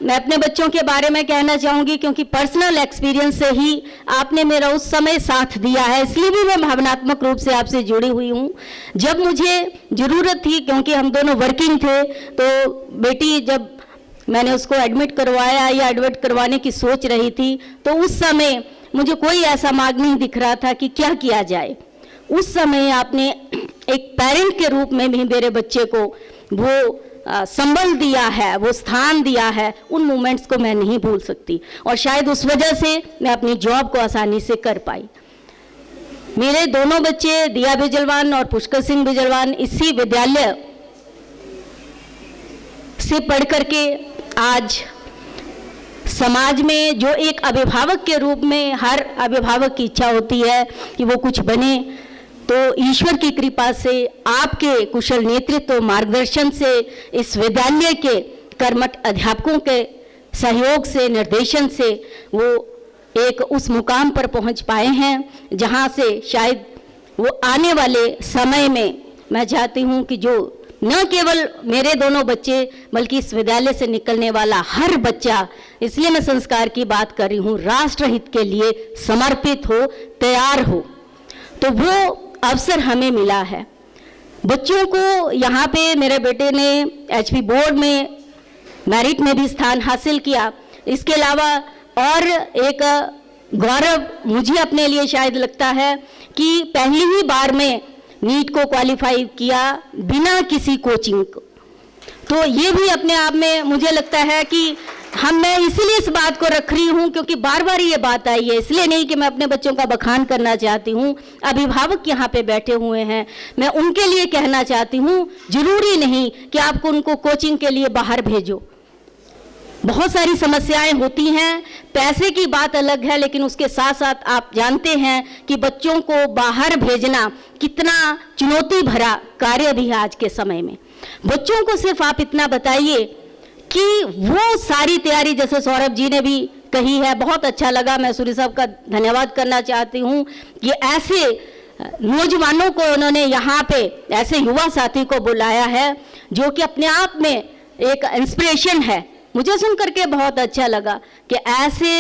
मैं अपने बच्चों के बारे में कहना चाहूँगी, क्योंकि पर्सनल एक्सपीरियंस से ही आपने मेरा उस समय साथ दिया है, इसलिए भी मैं भावनात्मक रूप से आपसे जुड़ी हुई हूँ। जब मुझे ज़रूरत थी, क्योंकि हम दोनों वर्किंग थे, तो बेटी जब मैंने उसको एडमिट करवाया या एडमिट करवाने की सोच रही थी, तो उस समय मुझे कोई ऐसा मार्ग नहीं दिख रहा था कि क्या किया जाए। उस समय आपने एक पेरेंट के रूप में भी मेरे बच्चे को वो संबल दिया है, वो स्थान दिया है। उन मोमेंट्स को मैं नहीं भूल सकती, और शायद उस वजह से मैं अपनी जॉब को आसानी से कर पाई। मेरे दोनों बच्चे दिया बिजलवान और पुष्कर सिंह बिजलवान इसी विद्यालय से पढ़ करके आज समाज में, जो एक अभिभावक के रूप में हर अभिभावक की इच्छा होती है कि वो कुछ बने, तो ईश्वर की कृपा से, आपके कुशल नेतृत्व मार्गदर्शन से, इस विद्यालय के कर्मठ अध्यापकों के सहयोग से, निर्देशन से वो एक उस मुकाम पर पहुंच पाए हैं जहां से शायद वो आने वाले समय में, मैं चाहती हूं कि जो न केवल मेरे दोनों बच्चे बल्कि इस विद्यालय से निकलने वाला हर बच्चा, इसलिए मैं संस्कार की बात कर रही हूँ, राष्ट्रहित के लिए समर्पित हो, तैयार हो। तो वो अवसर हमें मिला है। बच्चों को यहाँ पे मेरे बेटे ने एचपी बोर्ड में मेरिट में भी स्थान हासिल किया। इसके अलावा और एक गौरव मुझे अपने लिए शायद लगता है कि पहली ही बार में नीट को क्वालिफाई किया बिना किसी कोचिंग को। तो ये भी अपने आप में मुझे लगता है कि मैं इसीलिए इस बात को रख रही हूँ, क्योंकि बार बार ये बात आई है, इसलिए नहीं कि मैं अपने बच्चों का बखान करना चाहती हूँ। अभिभावक यहाँ पे बैठे हुए हैं, मैं उनके लिए कहना चाहती हूँ, जरूरी नहीं कि आपको उनको कोचिंग के लिए बाहर भेजो। बहुत सारी समस्याएं होती हैं, पैसे की बात अलग है, लेकिन उसके साथ साथ आप जानते हैं कि बच्चों को बाहर भेजना कितना चुनौती भरा कार्य भी है आज के समय में। बच्चों को सिर्फ आप इतना बताइए कि वो सारी तैयारी, जैसे सौरभ जी ने भी कही है, बहुत अच्छा लगा। मैं सूर्य साहब का धन्यवाद करना चाहती हूँ कि ऐसे नौजवानों को उन्होंने यहाँ पे, ऐसे युवा साथी को बुलाया है जो कि अपने आप में एक इंस्पिरेशन है। मुझे सुन करके बहुत अच्छा लगा कि ऐसे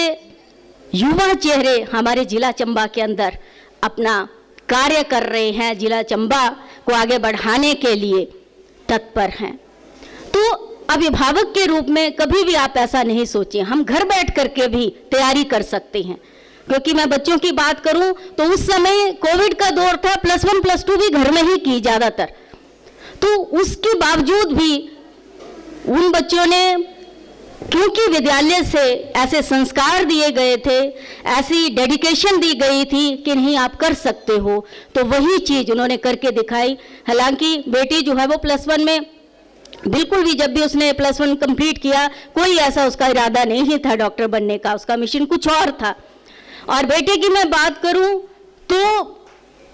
युवा चेहरे हमारे जिला चंबा के अंदर अपना कार्य कर रहे हैं, जिला चंबा को आगे बढ़ाने के लिए तत्पर हैं। तो अभिभावक के रूप में कभी भी आप ऐसा नहीं सोचें, हम घर बैठ करके भी तैयारी कर सकते हैं। क्योंकि मैं बच्चों की बात करूं तो उस समय कोविड का दौर था, +1 +2 भी घर में ही की ज़्यादातर। तो उसके बावजूद भी उन बच्चों ने, क्योंकि विद्यालय से ऐसे संस्कार दिए गए थे, ऐसी डेडिकेशन दी गई थी कि नहीं आप कर सकते हो, तो वही चीज़ उन्होंने करके दिखाई। हालांकि बेटी जो है वो +1 में बिल्कुल भी, जब भी उसने +1 कंप्लीट किया, कोई ऐसा उसका इरादा नहीं था डॉक्टर बनने का, उसका मिशन कुछ और था। और बेटे की मैं बात करूं तो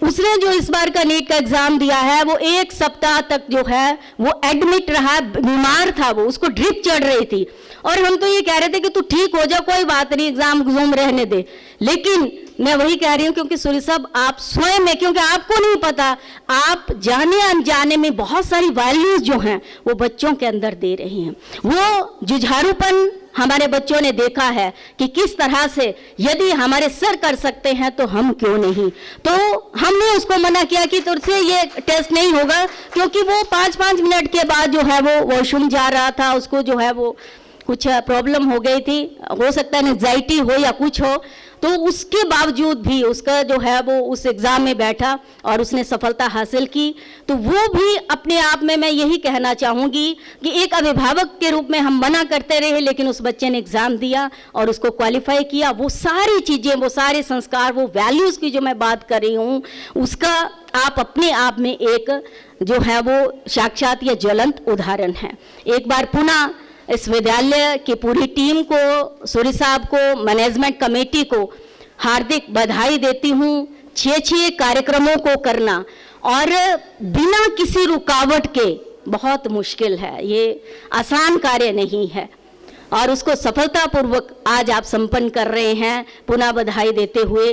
उसने जो इस बार का नीट का एग्जाम दिया है, वो 1 सप्ताह तक जो है वो एडमिट रहा, बीमार था वो, उसको ड्रिप चढ़ रही थी। और हम तो ये कह रहे थे कि तू ठीक हो जा, कोई बात नहीं, एग्जाम रहने दे। लेकिन मैं वही कह रही हूँ, क्योंकि सूर्य साहब आप स्वयं में, क्योंकि आपको नहीं पता, आप जाने अनजाने में बहुत सारी वैल्यूज जो हैं वो बच्चों के अंदर दे रही हैं। वो जुझारूपन हमारे बच्चों ने देखा है कि किस तरह से यदि हमारे सर कर सकते हैं तो हम क्यों नहीं। तो हमने उसको मना किया कि तुझसे ये टेस्ट नहीं होगा, क्योंकि वो 5-5 मिनट के बाद जो है वो वॉशरूम जा रहा था, उसको जो है वो कुछ प्रॉब्लम हो गई थी, हो सकता है एंजाइटी हो या कुछ हो, तो उसके बावजूद भी उसका जो है वो उस एग्ज़ाम में बैठा और उसने सफलता हासिल की। तो वो भी अपने आप में मैं यही कहना चाहूँगी कि एक अभिभावक के रूप में हम मना करते रहे, लेकिन उस बच्चे ने एग्ज़ाम दिया और उसको क्वालिफाई किया। वो सारी चीज़ें, वो सारे संस्कार, वो वैल्यूज़ की जो मैं बात कर रही हूँ, उसका आप अपने आप में एक जो है वो साक्षात या ज्वलंत उदाहरण है। एक बार पुनः इस विद्यालय की पूरी टीम को, सूर्य साहब को, मैनेजमेंट कमेटी को हार्दिक बधाई देती हूँ। 6 कार्यक्रमों को करना और बिना किसी रुकावट के बहुत मुश्किल है, ये आसान कार्य नहीं है, और उसको सफलतापूर्वक आज आप संपन्न कर रहे हैं। पुनः बधाई देते हुए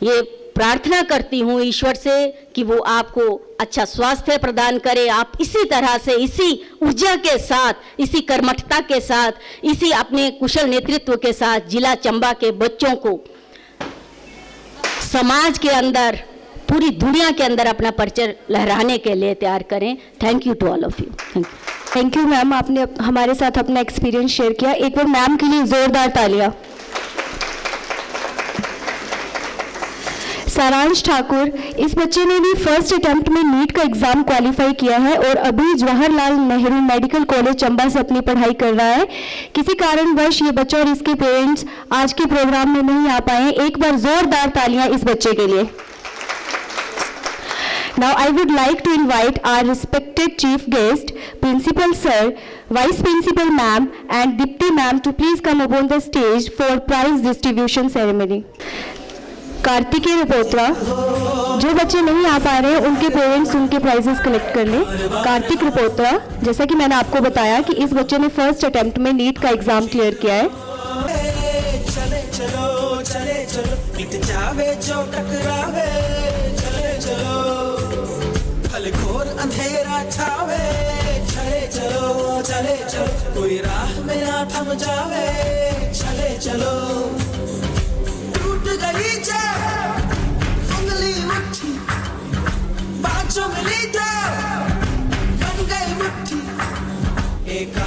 ये प्रार्थना करती हूँ ईश्वर से कि वो आपको अच्छा स्वास्थ्य प्रदान करे। आप इसी तरह से, इसी ऊर्जा के साथ, इसी कर्मठता के साथ, इसी अपने कुशल नेतृत्व के साथ जिला चंबा के बच्चों को समाज के अंदर, पूरी दुनिया के अंदर अपना परिचय लहराने के लिए तैयार करें। Thank you to all of you. Thank you ma'am, आपने हमारे साथ अपना एक्सपीरियंस शेयर किया। एक बार मैम के लिए जोरदार तालियां। सारांश ठाकुर, इस बच्चे ने भी फर्स्ट अटेम्प्ट में नीट का एग्जाम क्वालिफाई किया है और अभी जवाहरलाल नेहरू मेडिकल कॉलेज चंबा से अपनी पढ़ाई कर रहा है। किसी कारणवश ये बच्चा और इसके पेरेंट्स आज के प्रोग्राम में नहीं आ पाए। एक बार जोरदार तालियां इस बच्चे के लिए। Now I would like to invite our respected chief guest, Principal Sir, Vice Principal Ma'am and Deputy Ma'am to please come upon the stage for prize distribution ceremony. Kartikeya रिपोत्रा, जो बच्चे नहीं आ पा रहे हैं उनके पेरेंट्स उनके प्राइजेस कलेक्ट कर लें। कार्तिक रिपोत्रा, जैसा कि मैंने आपको बताया कि इस बच्चे ने फर्स्ट अटेम्प्ट में नीट का एग्जाम क्लियर किया है। चले चलो चले चलो, बीत जावे जो टकरावे, चले चलो फल घोर अंधेरा छावे, चले चलो कोई राह में ना थम जावे, चले चलो टूट गई जा उंगली मुट्ठी, बाँचों में ली तो बन गई मुट्ठी, एक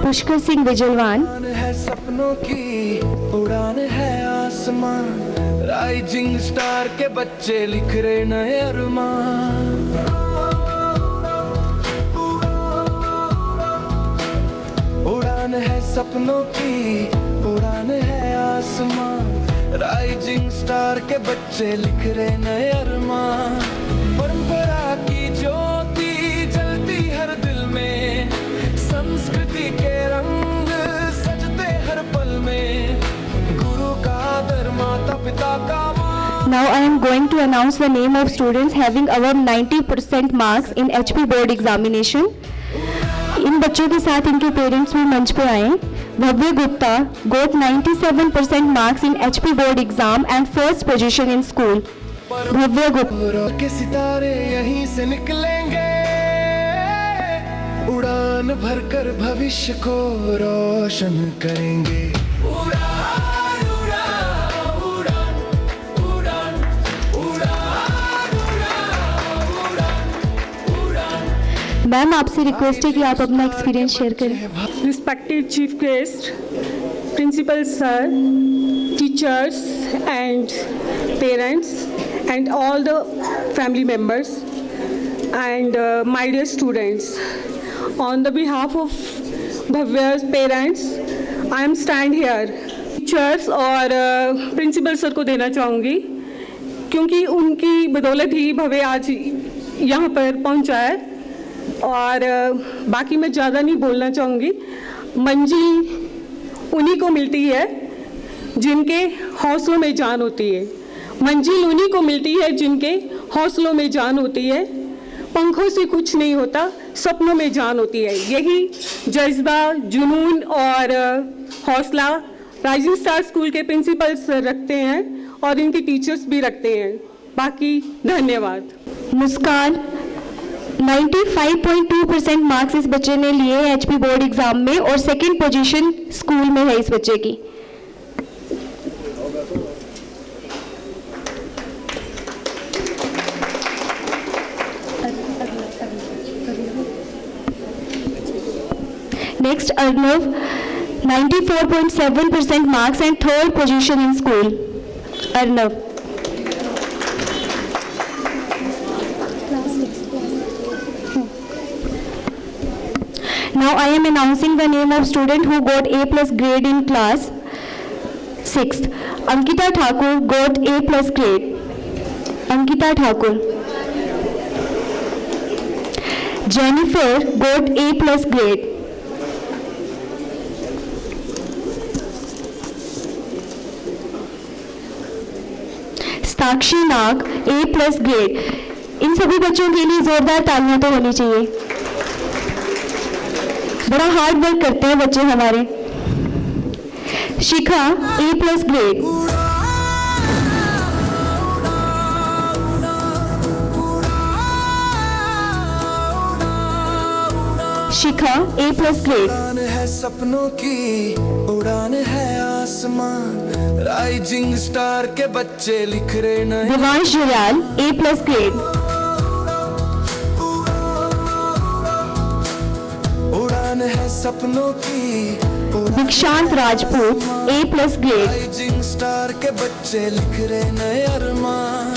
पुष्कर सिंह विजलवान, है सपनों की उड़ान है आसमान, राइजिंग स्टार के बच्चे लिख रहे नए अरमान, उड़ान है सपनों की उड़ान है आसमान, राइजिंग स्टार के बच्चे लिख रहे नए अरमान, परंपरा की ज्योति जलती हर दिल में, संस्कृति के रंग सजते हर पल में, गुरु का आदर माता पिता का मान। Now I am going to announce the name of students having above 90% marks in HP board examination. इन बच्चों के साथ इनके पेरेंट्स भी मंच पे आए। भव्य Gupta got 97% marks in HP board exam and first position in school. भव्य गुप्ता के सितारे यहीं से निकलेंगे, उड़ान भरकर भविष्य को रोशन करेंगे। मैम आपसे रिक्वेस्ट है कि आप अपना एक्सपीरियंस शेयर करें। Respected chief guest, principal sir, teachers and parents and all the family members and my dear students, on the behalf of Bhavya's parents, I am stand here. Teachers और principal sir को देना चाहूँगी, क्योंकि उनकी बदौलत ही भव्य आज यहाँ पर पहुँचा है। और बाकी मैं ज़्यादा नहीं बोलना चाहूँगी। मंजिल उन्हीं को मिलती है जिनके हौसलों में जान होती है, मंजिल उन्हीं को मिलती है जिनके हौसलों में जान होती है। पंखों से कुछ नहीं होता, सपनों में जान होती है। यही जज्बा, जुनून और हौसला राइजिंग स्टार स्कूल के प्रिंसिपल सर रखते हैं और इनके टीचर्स भी रखते हैं। बाकी धन्यवाद। मुस्कान 95.2% मार्क्स इस बच्चे ने लिए एचपी बोर्ड एग्जाम में और सेकंड पोजीशन स्कूल में है इस बच्चे की। Next Arnav 94.7% marks and third position in school. Arnav Now I am announcing the name of student who got A+ grade in class 6th. Ankita Thakur got A+ grade. Ankita Thakur. Jennifer got A+ grade. Sakshi Nag A+ grade. इन सभी बच्चों के लिए जोरदार तालियां तो होनी चाहिए। बड़ा हार्ड वर्क करते हैं बच्चे हमारे। शिखा A+ grade. Shikha A+ grade. उड़ान है सपनों की, उड़ान है आसमान, राइजिंग स्टार के बच्चे लिख रहे नए। Divansh Juyal A+ grade. उड़ान है सपनों की। दीक्षांत Rajput A+ grade. Rising star के बच्चे लिख रहे नए अरमान,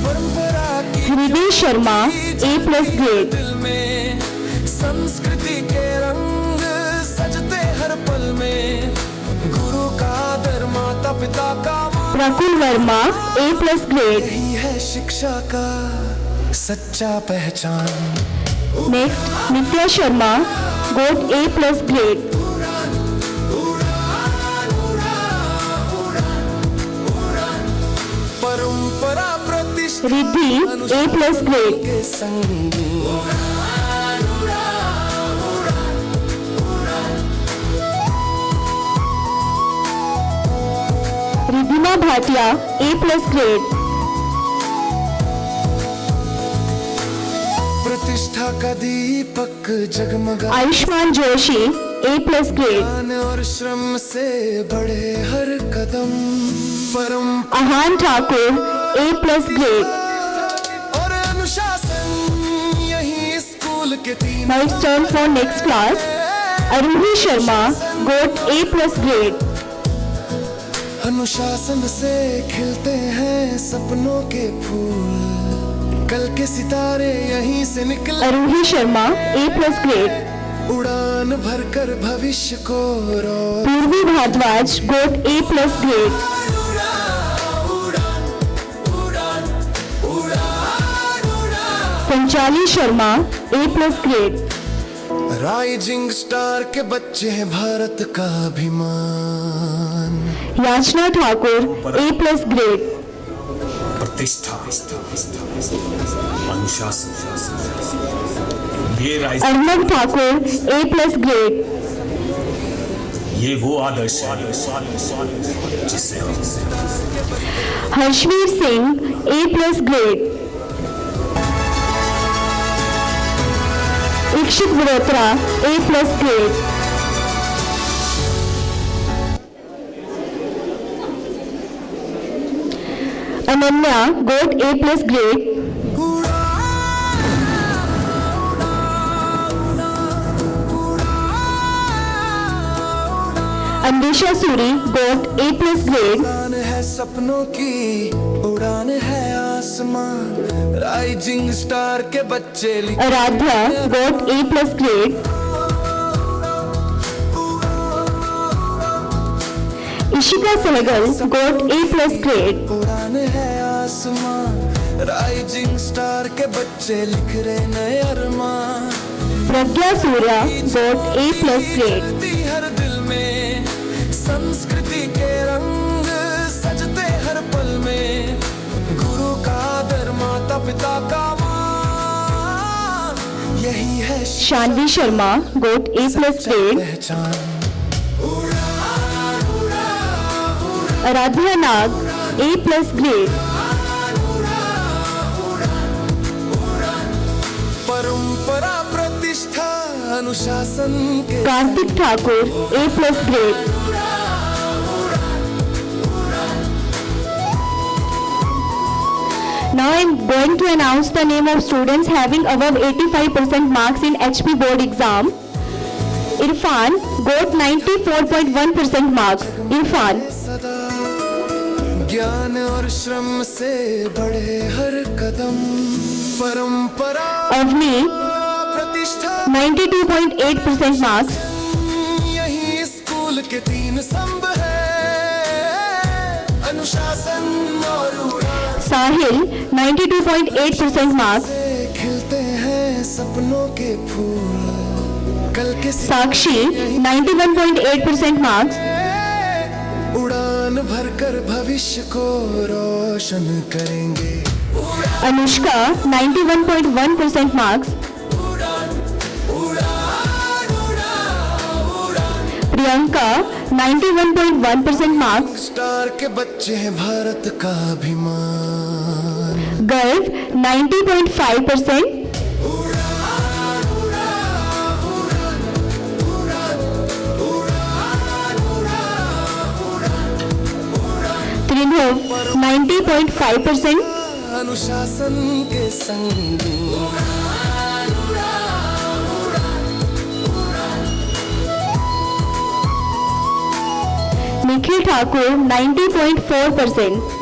परंपरा की हृदय शर्मा A+ ग्रेड। दिल में संस्कृति के रंग सजते हर पल में, गुरु का आदर, माता पिता का मान, प्रकुल वर्मा A+ ग्रेड। यही है शिक्षा का सच्चा पहचान। Next Nitya Sharma got A+ grade. परंपरा प्रतिष्ठा रिद्धि A+ ग्रेड। के संग रिद्धिमा भाटिया A+ ग्रेड। प्रतिष्ठा का दीपक जगमगा, आयुष्मान जोशी A+ ग्रेड। ज्ञान और श्रम से बढ़े हर कदम, आहान ठाकुर A+ ग्रेड। और अनुशासन यही स्कूल के तीन। Now it's turn for next class. Aaruhi Sharma got A+ grade. अनुशासन से खिलते हैं सपनों के फूल, कल के सितारे यहीं से निकले। अरूही शर्मा A+ ग्रेड। उड़ान भरकर भविष्य को रोशन। पूर्वी भारद्वाज गोट A+ grade. संचाली Sharma A+ grade. Rising star के बच्चे हैं भारत का अभिमान। याचना ठाकुर A+ ग्रेड। प्रतिष्ठा, अनुशासन, ये अर्नब ठाकुर A+ ग्रेड। ये वो आदर्श है जिससे Harshveer Singh A+ grade. Ikshit Virotra A+ grade. Ananya got A+ grade. Andesha Suri goat A+ grade. उड़ान है सपनों की, उड़ान है आसमान, राइजिंग स्टार के बच्चे लिख। Aaradhya got A+ grade. Ishika Sehgal got A+ grade. उड़ान है आसमान, राइजिंग स्टार के बच्चे लिख रहे नए अरमान, प्रज्ञा सूर्या गोट A+ ग्रेड। हर दिल में संस्कृति के रंग सजते हर पल में, गुरु का आदर, माता पिता का मान। Shanvi Sharma got A+ grade. Aradhya Nag A+ grade. परंपरा प्रतिष्ठा अनुशासन के Kartik Thakur A+ grade. Now I am going to announce the name of students having above 85% marks in HP board exam. Irfan got 94.1% marks. Irfan. सदा ज्ञान और श्रम से बढ़े हर कदम परंपरा Avni प्रतिष्ठा 92.8% marks. यही स्कूल के 3 स्तंभ है अनुशासन और उड़ान Sahil 92.8% marks. खिलते हैं सपनों के फूल कल के Sakshi 91.8% marks. उड़ान भरकर भविष्य को रोशन करेंगे Anushka 91.1% marks. Priyanka 91.1% marks. Star के बच्चे हैं भारत का अभिमान Garv 90.5%. Trinov 90.5%. अनुशासन के संग Nikhil Thakur 90.4%.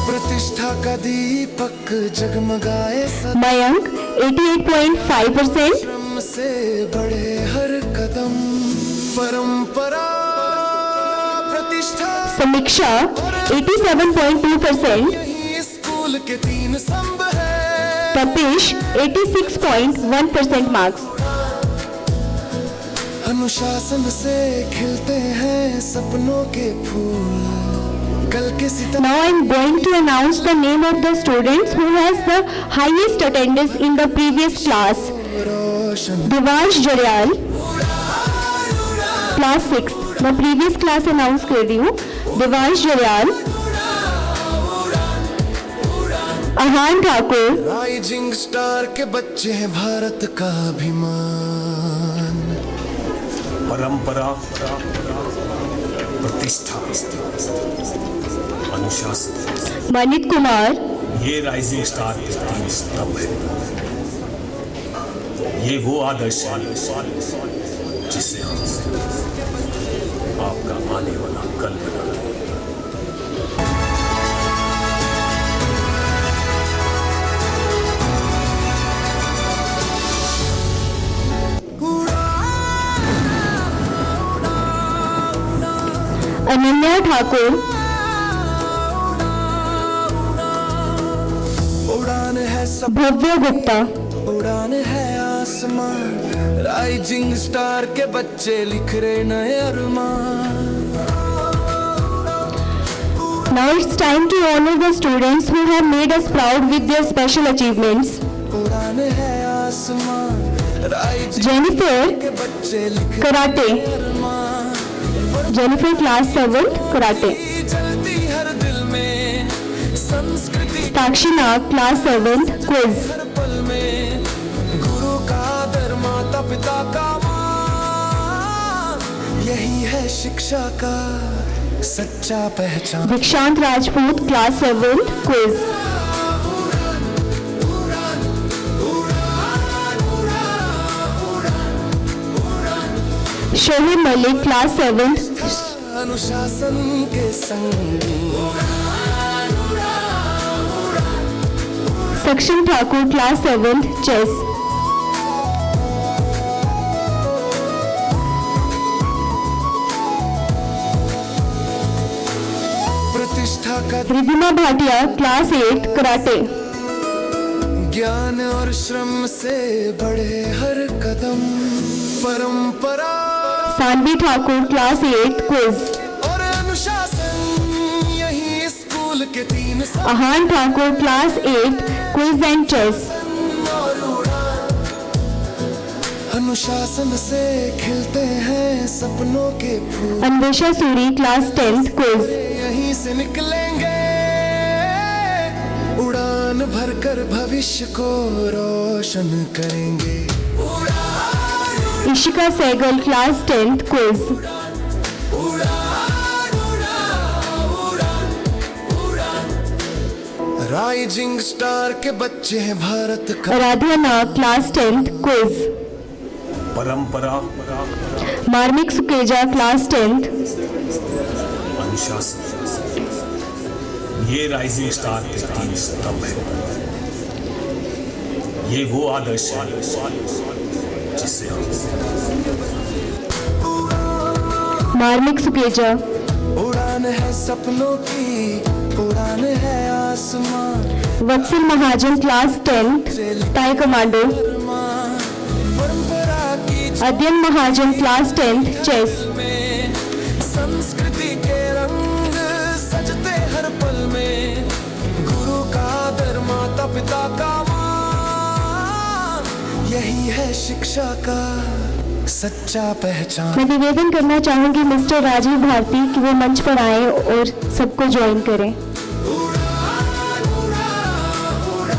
प्रतिष्ठा का दीपक जगमगाए सदा Mayank 88.5%. श्रम से बढ़े हर कदम परंपरा प्रतिष्ठा Samiksha 87.2%. यही स्कूल के 3 स्तंभ है Tapish 86.1% marks. अनुशासन से खिलते हैं सपनों के फूल कल के सितारे Now I am going to announce the name of the students who has the highest attendance in the previous class. Roshan Devansh Jaryal, class 6. मैं previous class announce कर रही हूँ. Devansh Jaryal, Ahan Thakur, rising star के बच्चे हैं भारत का अभिमान परंपरा प्रतिष्ठा अनुशासन Manit Kumar, ये राइजिंग स्टार के 3 स्तंभ है। ये वो आदर्श है जिससे हम आपका आने वाला कल बनाना है। Ananya Thakur, उड़ान है सब Bhavya Gupta, उड़ान है आसमान राइजिंग स्टार के बच्चे लिख रहे नए अरमान Now it's time to honor the students who have made us proud with their special achievements. उड़ान है आसमान राइजिंग Jennifer, के बच्चे लिख Karate. अरमान Jennifer, class 7, Karate. जलती हर दिल में संस्कृति Sakshina, class 7, Quiz. हर पल में गुरु का आदर माता पिता का मान यही है शिक्षा का सच्चा पहचान Vikshant Rajput, class 7, Quiz. Shoaib Malik, class 7, अनुशासन के संग Saksham Thakur, class 7, Chess. प्रतिष्ठा का Ridhima Bhatia, class 8, Karate. ज्ञान और श्रम से बढ़े हर कदम परंपरा Sanvi Thakur, class 8, Quiz. और अनुशासन यही स्कूल के 3 Ahan Thakur, class 8, Quiz and chess. अनुशासन से खिलते हैं सपनों के फूल, Anvesha Suri, class 10th, quiz. यहीं से निकलेंगे उड़ान भरकर भविष्य को रोशन करेंगे। Ishika Sehgal, class 10th, quiz. Rising star के बच्चे हैं भारत का, Aradhana, class 10th, quiz. परंपरा, Marmik Sukeja, class 10th. अनुशासन, ये राइजिंग स्टार के 3 स्तंभ है। ये वो आदर्श है जिससे हम Marmik Sukeja. उड़ान है सपनों की, उड़ान है आसमान, Vatsil Mahajan, class 10th, Thai Commando. परंपरा की Adyan Mahajan, class 10th, chess. में संस्कृति के रंग सजते हर पल में, गुरु का आदर माता पिता का मान, यही है शिक्षा का सच्चा पहचान। मैं निवेदन करना चाहूंगी मिस्टर राजीव भारती कि वो मंच पर आए और सबको ज्वाइन करें।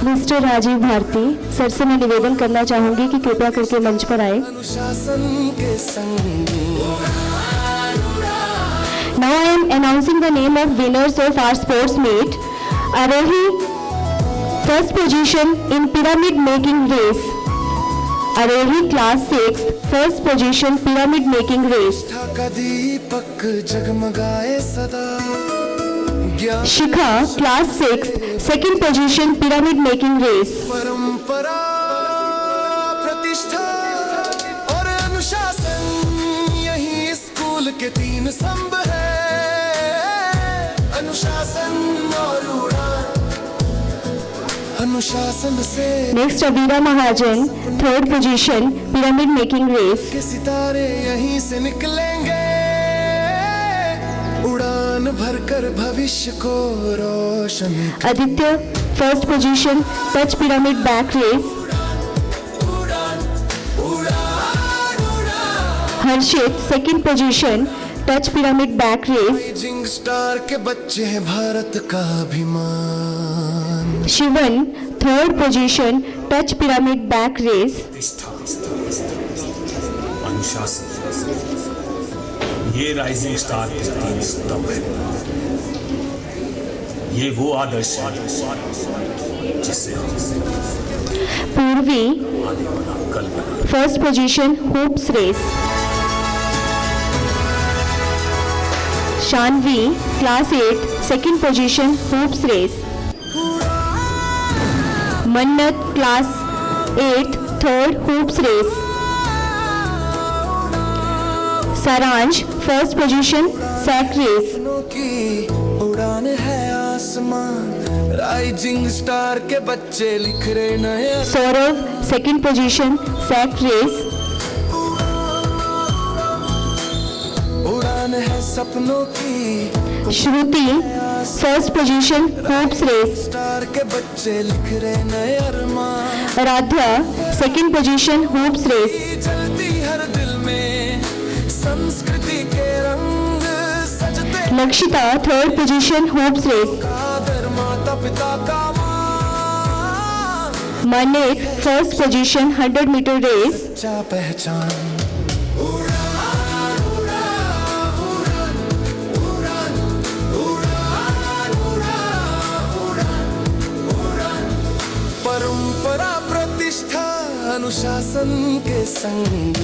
मिस्टर राजीव भारती सर से मैं निवेदन करना चाहूंगी कि कृपया करके मंच पर आए। अनुशासन के संग Now I am announcing the name of winners of our sports meet. Arohi, first position in pyramid making race. Arohi, class 6, first position pyramid making race. का दीपक जगमगाए सदा, ज्ञान Shikha, class 6, second position pyramid making race. परंपरा प्रतिष्ठा और अनुशासन, यही school के 3 स्तंभ है। अनुशासन और उड़ान, अनुशासन से Next, Abira Mahajan, third position pyramid making race. के सितारे यहीं से निकलेंगे उड़ान भरकर भविष्य को रोशन। Aditya, first position touch pyramid back race. Harshit, second position touch pyramid back race. Rising star के बच्चे हैं भारत का अभिमान। Shivan, third position touch pyramid back race. अनुशासन, ये राइजिंग स्टार के 3 स्तंभ है। ये वो आदर्श है जिससे हम Purvi, आने वाला कल बना। first position hoops race. Shanvi, class 8, second position hoops race. Mannat, class 8, third hoops race. Saransh, first position sack race. की उड़ान है आसमान, राइजिंग स्टार के बच्चे लिख रहे नए। Saurav, second position sack race. उड़ान है सपनों की, Shruti, first position hoops race. Star के बच्चे लिख रहे नए अरमान, Aradhya, second position hoops race. जलती हर दिल में संस्कृति के रंग सजते, Lakshita, third position hoops race. आदर माता पिता का मान, Manik, first position 100-meter race. सच्चा पहचान। परंपरा प्रतिष्ठा अनुशासन के संग,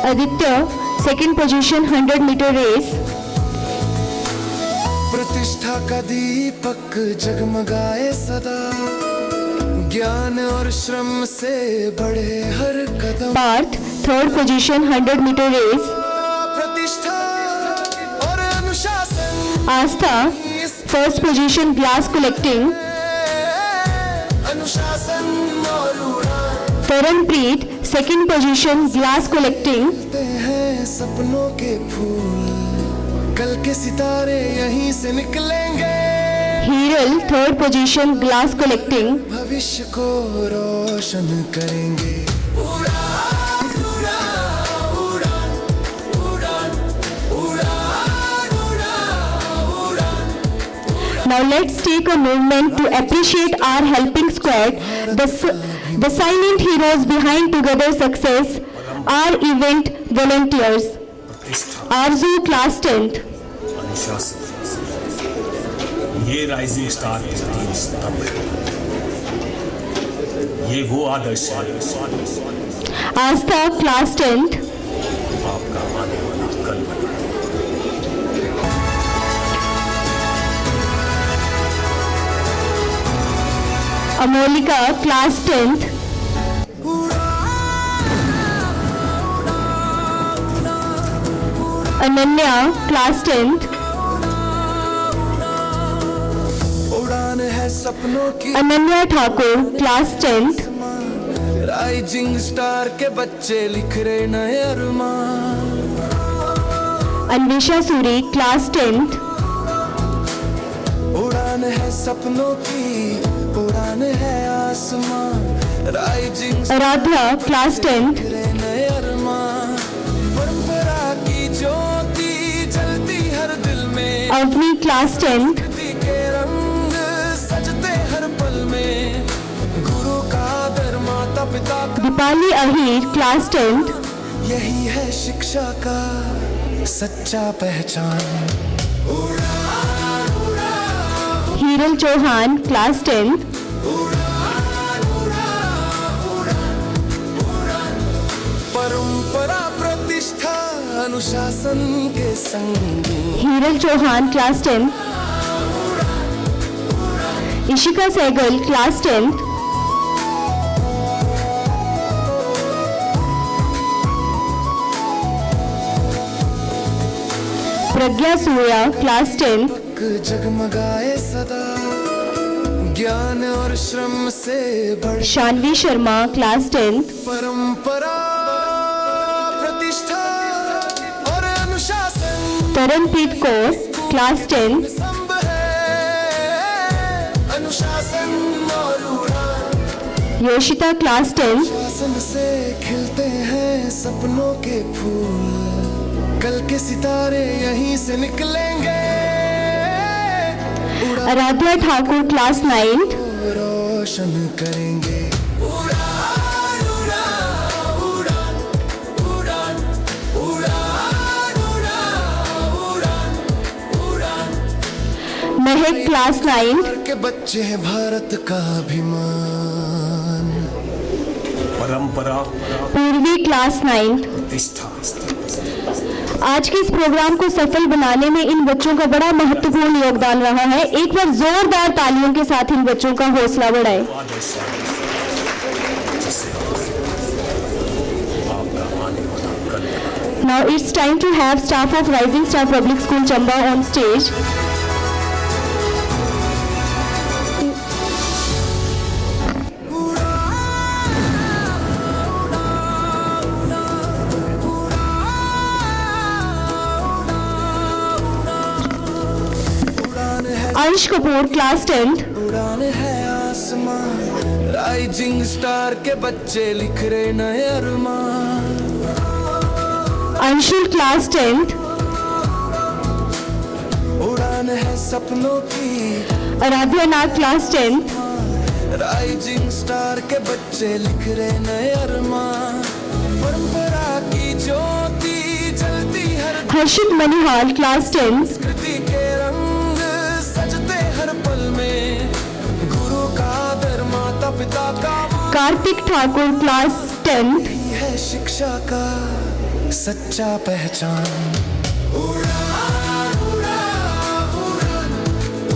Aditya, second position 100-meter race. प्रतिष्ठा का दीपक जगमगाए सदा, ज्ञान और श्रम से बढ़े हर कदम। Parth, third position 100-meter race. प्रतिष्ठा और अनुशासन, Astha, first position glass collecting. अनुशासन और उड़ान, Taranpreet, second position glass collecting. हैं हैं सपनों के फूल, कल के सितारे यहीं से निकलेंगे। Hiral, third position, glass collecting. भविष्य को रोशन करेंगे। उड़ान उड़ान उड़ान उड़ान उड़ान उड़ान उड़ान। Now let's take a moment to appreciate our helping squad, the silent heroes behind Together Success, our event volunteers. Arzu, class 10th. अनुशासन, ये राइजिंग स्टार के तीन स्तंभ हैं। ये वो आदर्श है Astha, class 10th. आपका आने वाला कल बना। Amolika, class 10th. Ananya, class 10th. उड़ान है सपनों की। Ananya Thakur, class 10th. Rising star के बच्चे लिख रहे नए अरमान। Anvisha Suri, class 10th. उड़ान है सपनों की, उड़ान है आसमां। Rising Aradhya, class 10th. नए अरमान। परंपरा की ज्योति जलती हर दिल में। Avni, class 10th. के रंग सजते हर पल में। गुरु का आदर, माता पिता का। Dipali Ahir, class 10th. यही है शिक्षा का सच्चा पहचान। उड़ान उड़ान Hiral Chauhan, class 10th. परंपरा प्रतिष्ठा अनुशासन के संग। Hiral Chauhan, class 10th. Ishika Sehgal, class 10th. Pragya Surya, class 10th. जगमगाए सदा ज्ञान और श्रम से बढ़। Shanvi Sharma, class 10th. परंपरा प्रतिष्ठा और अनुशासन Taranpreet Kaur, class 10th. संभ है। अनुशासन और उड़ान। Yoshita, class 10th. शासन से खिलते हैं सपनों के फूल, कल के सितारे यहीं से निकलेंगे। Aradhya Thakur, class 9th. रोशन करेंगे। उड़ान उड़ान उड़ान उड़ान उड़ान उड़ान उड़ान। Mehak, class 9th. के बच्चे हैं भारत का अभिमान। परंपरा, Purvi, class 9th. प्रतिष्ठा, आज के इस प्रोग्राम को सफल बनाने में इन बच्चों का बड़ा महत्वपूर्ण योगदान रहा है। एक बार जोरदार तालियों के साथ इन बच्चों का हौसला बढ़ाएं। आदर्श है जिससे आपका आने वाला कल बना। Now it's time to have staff of Rising Star Public School Chamba on stage. Aish Kapoor, class 10th. उड़ान है आसमां। राइजिंग स्टार के बच्चे लिख रहे नए अरमान। Anshul, class 10th. उड़ान है सपनों की। Aradhya Nath, class 10th. Rising star के बच्चे लिख रहे नए अरमान। परंपरा की ज्योति जलती हर Harshit Manihal, class 10th. संस्कृति के रंग सजते हर पल में। गुरु का आदर, माता पिता का। Karthik Thakur, class 10th. यही है शिक्षा का सच्चा पहचान। उड़ान उड़ान उड़ान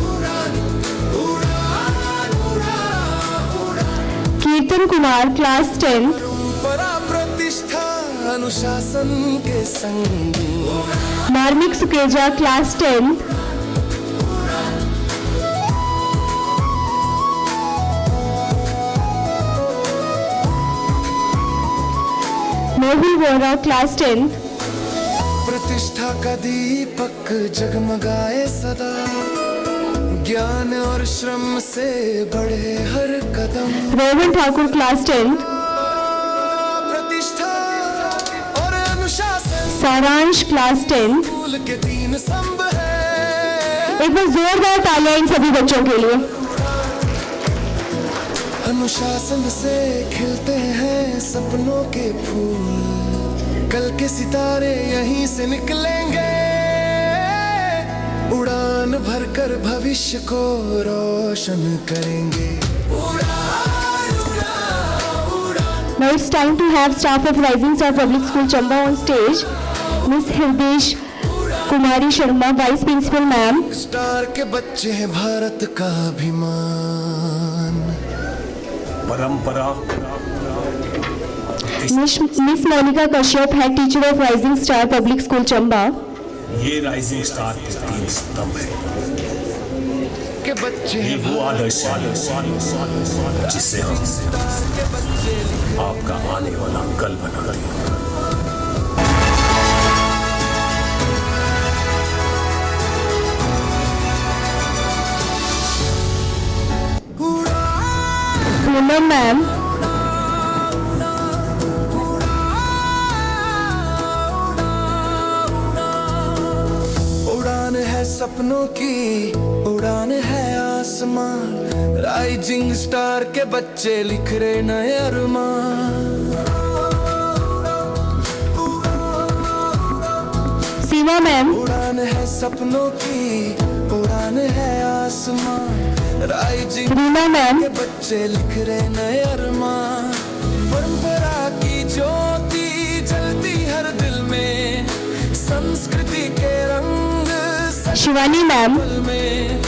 उड़ान उड़ान उड़ान उड़ान। Kirtan Kumar, class 10th. परंपरा प्रतिष्ठा अनुशासन के संग। Marmik Sukeja, class 10th. Mohul Vora, class 10th. प्रतिष्ठा का दीपक जगमगाए सदा, ज्ञान और श्रम से बढ़े हर कदम। रोहन ठाकुर क्लास 10। प्रतिष्ठा और अनुशासन सारांश क्लास 10। स्कूल के तीन स्तंभ है। एक बार जोरदार तालियां इन सभी बच्चों के लिए। अनुशासन से खिलते हैं सपनों के फूल, कल के सितारे यहीं से निकलेंगे, उड़ान भरकर भविष्य को रोशन करेंगे। Now it's time to have staff of Rising Star Public School Chamba on stage. Miss Hirdesh Kumari Sharma, Vice Principal Ma'am. Star के बच्चे हैं भारत का अभिमान। परंपरा Miss Monica Kashyap, Head Teacher of Rising Star Public School Chamba. ये rising star के तीन स्तंभ है। के बच्चे ये वो आदर्श है जिससे हम आपका आने वाला कल बनाएंगे। Poonam Ma'am. उड़ान है सपनों की, उड़ान है आसमान, राइजिंग स्टार के बच्चे लिख रहे नए अरमान। सीमा मैम। उड़ान है सपनों की, उड़ान है आसमान, राइजिंग रीना मैम। के बच्चे लिख रहे नए अरमान। परंपरा की ज्योति जलती हर दिल में, संस्कृति के रंग शिवानी मैम। में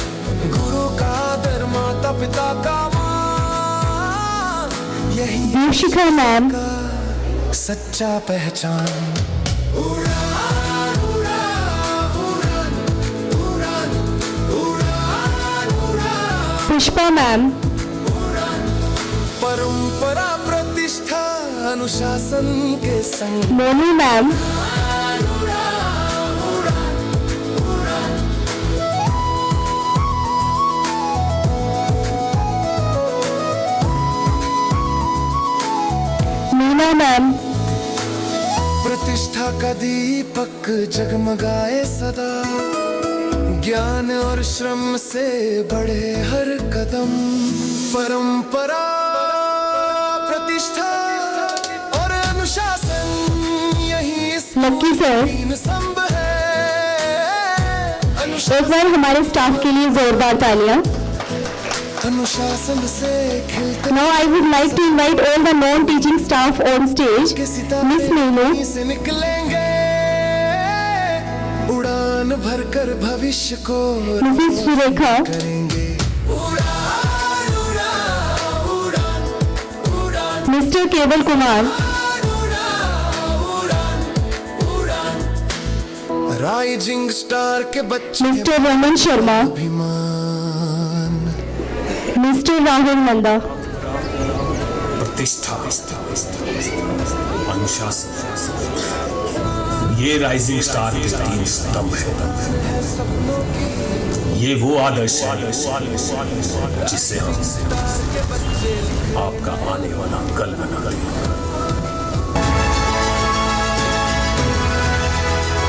गुरु का आदर, माता पिता का मान, यही दीपशिखा मैम। सच्चा पहचान। पुष्पा मैम। परंपरा प्रतिष्ठा अनुशासन के संग। मोनू मैम। मीना मैम। प्रतिष्ठा का दीपक जगमगाए सदा, ज्ञान और श्रम से बढ़े हर कदम। परंपरा प्रतिष्ठा और अनुशासन यही लक्की सर। तीन स्तंभ है। एक बार हमारे स्टाफ के लिए जोरदार तालियां। अनुशासन से खिलते Now I would like to invite all the non-teaching staff on stage. के सितारे Miss Meenu, यहीं से निकलेंगे, उड़ान भरकर भविष्य को Mrs. Surekha, करेंगे। Mr. Keval Kumar, rising star के बच्चे Mr. Raman Sharma, अभिमान। Mr. Rahul Nanda. प्रतिष्ठा, अनुशासन, ये राइजिंग स्टार के तीन स्तंभ है। ये वो आदर्श है जिससे हम आपका आने वाला कल बनाएंगे।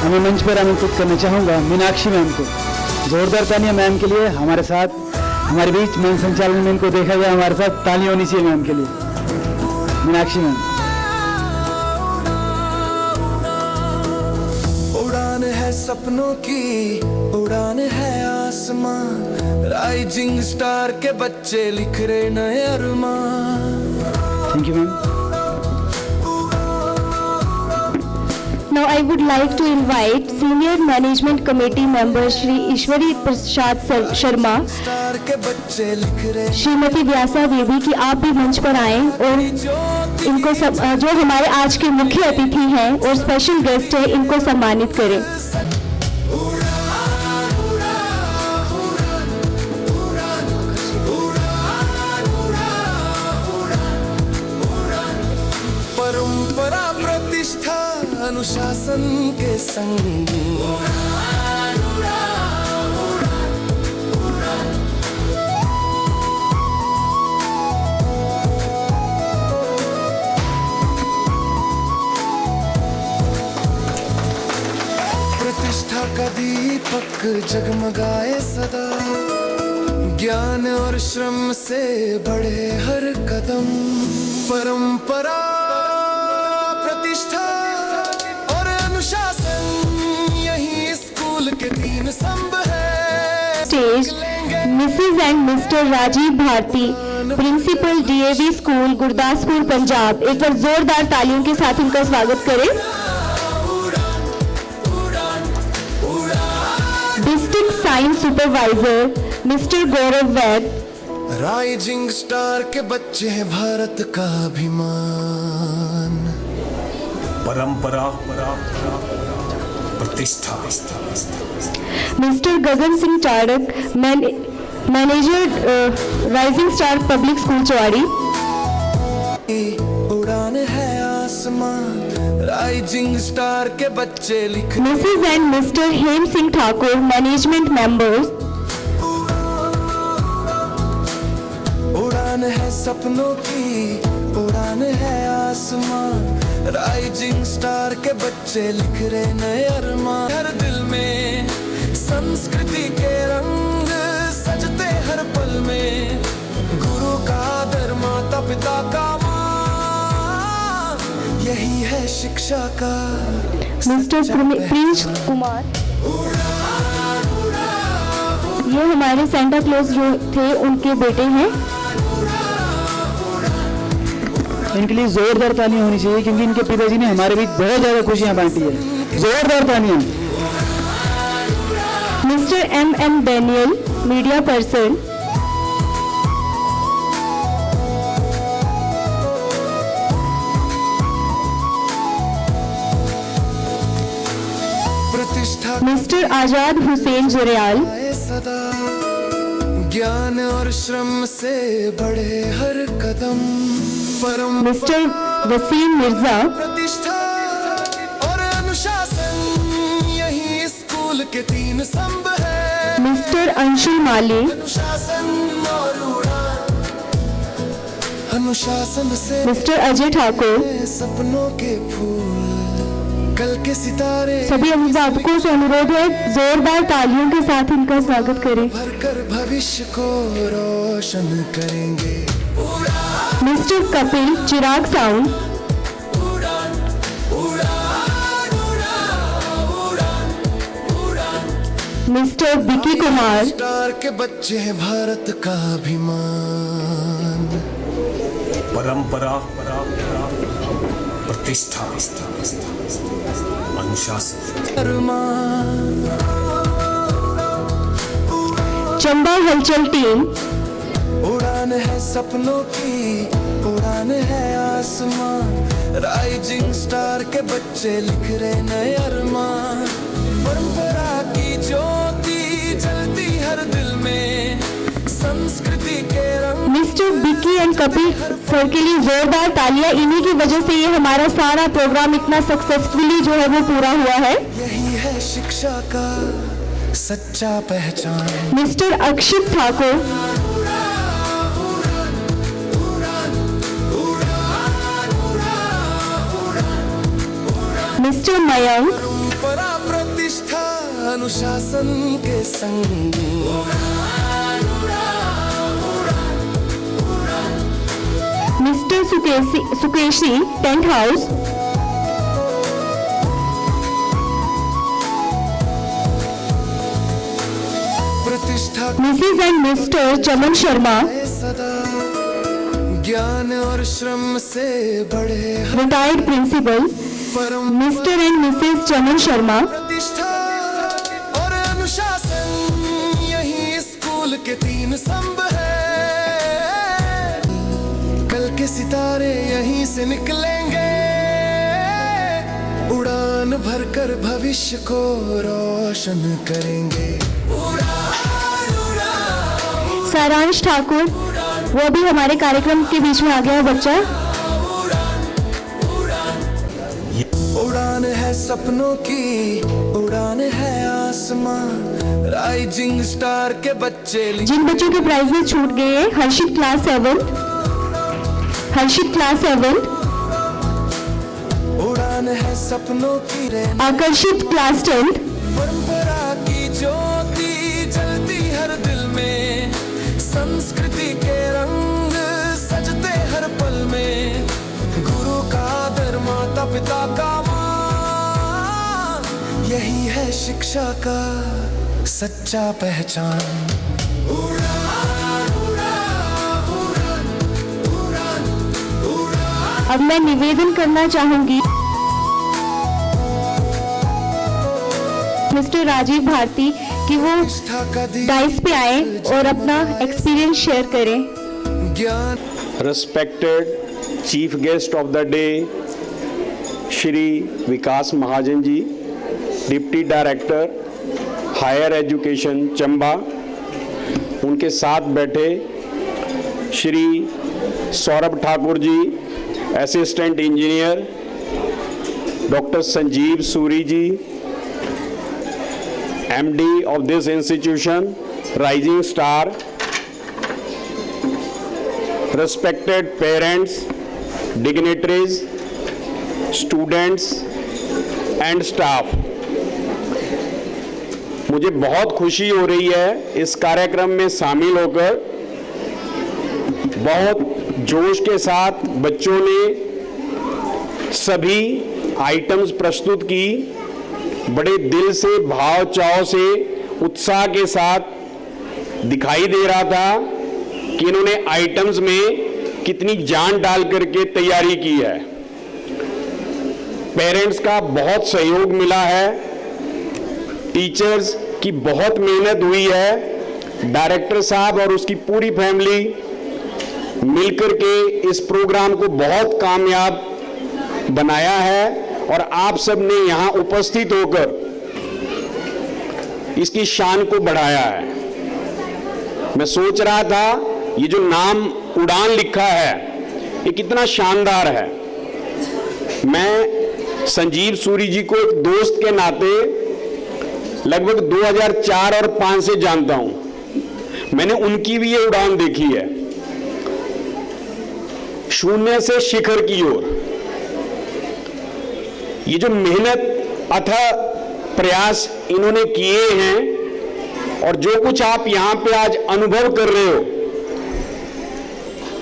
मैं मंच पर आमंत्रित करना चाहूँगा मीनाक्षी मैम को। जोरदार तालियां मैम के लिए। हमारे साथ हमारे बीच मंच संचालन में इनको देखा गया, हमारे साथ तालियां होनी चाहिए मैम के लिए। मीनाक्षी मैम। उड़ान है सपनों की, उड़ान है आसमान, राइजिंग स्टार के बच्चे लिख रहे नए अरमान। Thank you ma'am. Now I would like to invite Senior Management Committee member Shri Ishwari Prasad Sharma, star के बच्चे लिख रहे श्रीमती व्यासा देवी की आप भी मंच पर आएं और इनको जो हमारे आज के मुख्य अतिथि हैं और स्पेशल गेस्ट हैं, इनको सम्मानित करें। परंपरा प्रतिष्ठा अनुशासन के संग। प्रतिष्ठा का दीपक जगमगाए सदा, ज्ञान और श्रम से बढ़े हर कदम। परंपरा, प्रतिष्ठा और अनुशासन, यही स्कूल के तीन स्तंभ है। Stage Mrs and Mr Rajeev Bharti, principal DAV school Gurdaspur Punjab. एक बार जोरदार तालियों के साथ इनका स्वागत करें। District science supervisor Mr Gaurav Vaid. Rising star के बच्चे हैं भारत का अभिमान। परंपरा, प्रतिष्ठा। Mr Gagan Singh Tadak, manager rising star public school Chaudi. उड़ान है आसमान, राइजिंग स्टार के बच्चे लिख। Mrs and Mr Hem Singh Thakur, management members. उड़ान है सपनों की, उड़ान है आसमान, राइजिंग स्टार के बच्चे लिख रहे नए अरमान। हर दिल में संस्कृति के रंग सजते हर पल में, गुरु का आदर, माता पिता का मान, यही है शिक्षा का। मिस्टर प्रिंस कुमार, ये हमारे सेंटा क्लॉज जो थे उनके बेटे हैं। इनके लिए जोरदार तालियां होनी चाहिए क्योंकि इनके पिताजी ने हमारे बीच बहुत ज्यादा खुशियां बांटी है। जोरदार तालियां। Mister M Daniel, media person. प्रतिष्ठा मिस्टर आजाद हुसैन जरियाल। सदा ज्ञान और श्रम से बढ़े हर कदम। मिस्टर वसीम मिर्जा। प्रतिष्ठा और अनुशासन, यही स्कूल के तीन स्तंभ है। मिस्टर अंशुल माली। अनुशासन और उड़ान, अनुशासन से मिस्टर अजय ठाकुर। सपनों के फूल, कल के सितारे। सभी अभिभावकों से अनुरोध है जोरदार तालियों के साथ इनका स्वागत करें। भरकर भविष्य को रोशन करेंगे। Mr Kapil, Chirag sound. Mr Vicky Kumar. Star के बच्चे हैं भारत का अभिमान। परंपरा, प्रतिष्ठा, अनुशासन। चंबा हलचल टीम। उड़ान है सपनों की, उड़ान है आसमान, राइजिंग स्टार के बच्चे लिख रहे नए अरमान। परंपरा की ज्योति जलती हर दिल में, संस्कृति के रंग। Mister Vicky and Kapil sir के लिए जोरदार तालियां। इन्हीं की वजह से ये हमारा सारा प्रोग्राम इतना सक्सेसफुली जो है वो पूरा हुआ है। यही है शिक्षा का सच्चा पहचान। मिस्टर अक्षित ठाकुर। मिस्टर मयंक। परंपरा, प्रतिष्ठा, अनुशासन के संग। Mr Sukeshi, tent house. प्रतिष्ठा, Mrs and Mr Chaman Sharma, सदा ज्ञान और श्रम से बढ़े retired principal. Mr and Mrs Chaman Sharma. प्रतिष्ठा और अनुशासन, यही स्कूल के तीन स्तंभ है। कल के सितारे यहीं से निकलेंगे, उड़ान भरकर भविष्य को रोशन करेंगे। सारांश ठाकुर, वो भी हमारे कार्यक्रम के बीच में आ गया है बच्चा। उड़ान है सपनों की उड़ान है आसमां, राइजिंग स्टार के बच्चे जिन बच्चों के प्राइजेस छूट गए हैं, हर्षित क्लास 7, उड़ान है सपनों की रे, आकर्षित क्लास 10, परंपरा की ज्योति जलती हर दिल में, संस्कृति के रंग सजते हर पल में, गुरु का आदर माता पिता का मान, यही है शिक्षा का सच्चा पहचान। उड़ान, उड़ान, उड़ान, उड़ान, उड़ान। अब मैं निवेदन करना चाहूंगी मिस्टर राजीव भारती कि वो डाइस पे आए और अपना एक्सपीरियंस शेयर करें। Respected Chief Guest of the Day, Shri Vikas Mahajan ji, deputy director higher education Chamba, उनके साथ बैठे Shri Saurabh Thakur ji, assistant engineer, doctor Sanjeev Suri ji, MD of this institution, Rising Star, respected parents, dignitaries, students and staff. मुझे बहुत खुशी हो रही है इस कार्यक्रम में शामिल होकर। बहुत जोश के साथ बच्चों ने सभी आइटम्स प्रस्तुत की, बड़े दिल से, भाव चाव से, उत्साह के साथ दिखाई दे रहा था कि इन्होंने आइटम्स में कितनी जान डाल करके तैयारी की है। पेरेंट्स का बहुत सहयोग मिला है, टीचर्स की बहुत मेहनत हुई है, डायरेक्टर साहब और उसकी पूरी फैमिली मिलकर के इस प्रोग्राम को बहुत कामयाब बनाया है और आप सब ने यहाँ उपस्थित होकर इसकी शान को बढ़ाया है। मैं सोच रहा था ये जो नाम उड़ान लिखा है ये कितना शानदार है। मैं संजीव सूरी जी को एक दोस्त के नाते लगभग 2004 और 5 से जानता हूं। मैंने उनकी भी ये उड़ान देखी है, शून्य से शिखर की ओर। ये जो मेहनत अथक प्रयास इन्होंने किए हैं और जो कुछ आप यहां पे आज अनुभव कर रहे हो,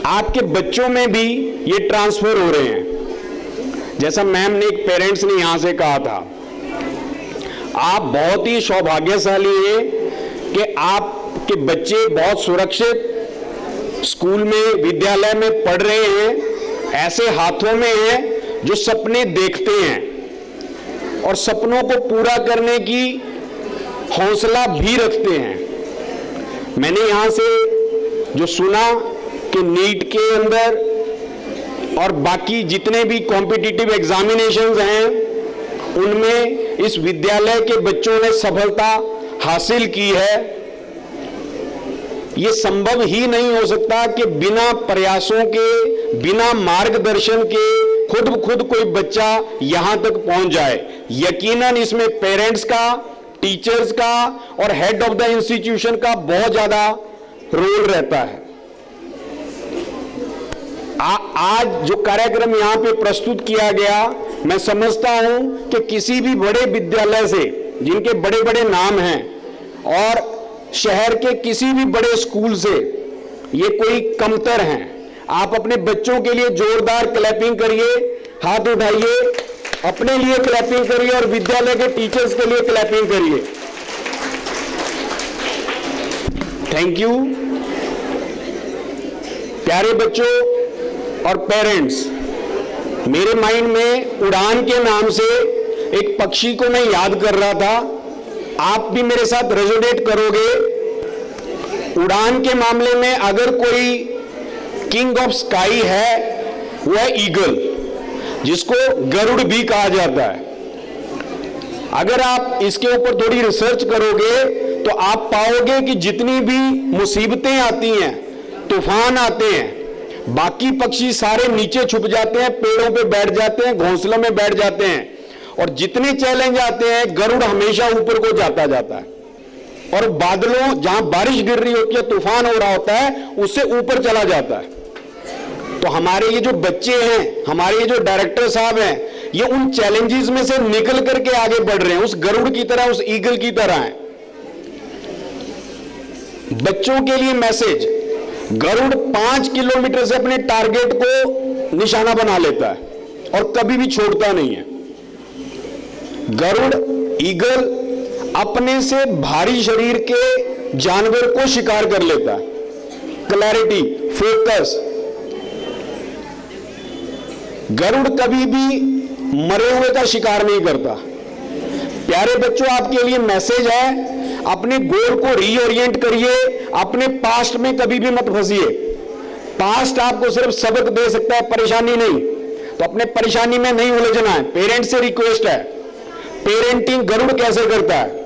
आपके बच्चों में भी ये ट्रांसफर हो रहे हैं। जैसा मैम ने, एक पेरेंट्स ने यहां से कहा था, आप बहुत ही सौभाग्यशाली हैं कि आपके बच्चे बहुत सुरक्षित स्कूल में, विद्यालय में पढ़ रहे हैं, ऐसे हाथों में हैं जो सपने देखते हैं और सपनों को पूरा करने की हौसला भी रखते हैं। मैंने यहाँ से जो सुना कि नीट के अंदर और बाकी जितने भी कॉम्पिटिटिव एग्जामिनेशंस हैं उनमें इस विद्यालय के बच्चों ने सफलता हासिल की है। ये संभव ही नहीं हो सकता कि बिना प्रयासों के, बिना मार्गदर्शन के खुद कोई बच्चा यहां तक पहुंच जाए। यकीनन इसमें पेरेंट्स का, टीचर्स का और हेड ऑफ द इंस्टीट्यूशन का बहुत ज्यादा रोल रहता है। आज जो कार्यक्रम यहां पे प्रस्तुत किया गया, मैं समझता हूं कि किसी भी बड़े विद्यालय से, जिनके बड़े बड़े नाम हैं, और शहर के किसी भी बड़े स्कूल से ये कोई कमतर हैं। आप अपने बच्चों के लिए जोरदार क्लैपिंग करिए, हाथ उठाइए, अपने लिए क्लैपिंग करिए और विद्यालय के टीचर्स के लिए क्लैपिंग करिए। Thank you. प्यारे बच्चों और पेरेंट्स, मेरे माइंड में उड़ान के नाम से एक पक्षी को मैं याद कर रहा था। आप भी मेरे साथ रेजोनेट करोगे। उड़ान के मामले में अगर कोई किंग ऑफ स्काई है वो है ईगल, जिसको गरुड़ भी कहा जाता है। अगर आप इसके ऊपर थोड़ी रिसर्च करोगे तो आप पाओगे कि जितनी भी मुसीबतें आती हैं, तूफान आते हैं, बाकी पक्षी सारे नीचे छुप जाते हैं, पेड़ों पे बैठ जाते हैं, घोंसलों में बैठ जाते हैं, और जितने चैलेंज आते हैं गरुड़ हमेशा ऊपर को जाता जाता है, और बादलों जहां बारिश गिर रही होती है, तूफान हो रहा होता है, उससे ऊपर चला जाता है। तो हमारे ये जो बच्चे हैं, हमारे ये जो डायरेक्टर साहब हैं, ये उन चैलेंजेस में से निकल करके आगे बढ़ रहे हैं, उस गरुड़ की तरह, उस ईगल की तरह हैं। बच्चों के लिए मैसेज, गरुड़ 5 किलोमीटर से अपने टारगेट को निशाना बना लेता है और कभी भी छोड़ता नहीं है। गरुड़, ईगल अपने से भारी शरीर के जानवर को शिकार कर लेता है। Clarity, focus. गरुड़ कभी भी मरे हुए का शिकार नहीं करता। प्यारे बच्चों, आपके लिए मैसेज है, अपने गोल को रीओरिएंट करिए, अपने पास्ट में कभी भी मत फंसिए। पास्ट आपको सिर्फ सबक दे सकता है, परेशानी नहीं। तो अपने परेशानी में नहीं उलझना है। पेरेंट्स से रिक्वेस्ट है, पेरेंटिंग गरुड़ कैसे करता है?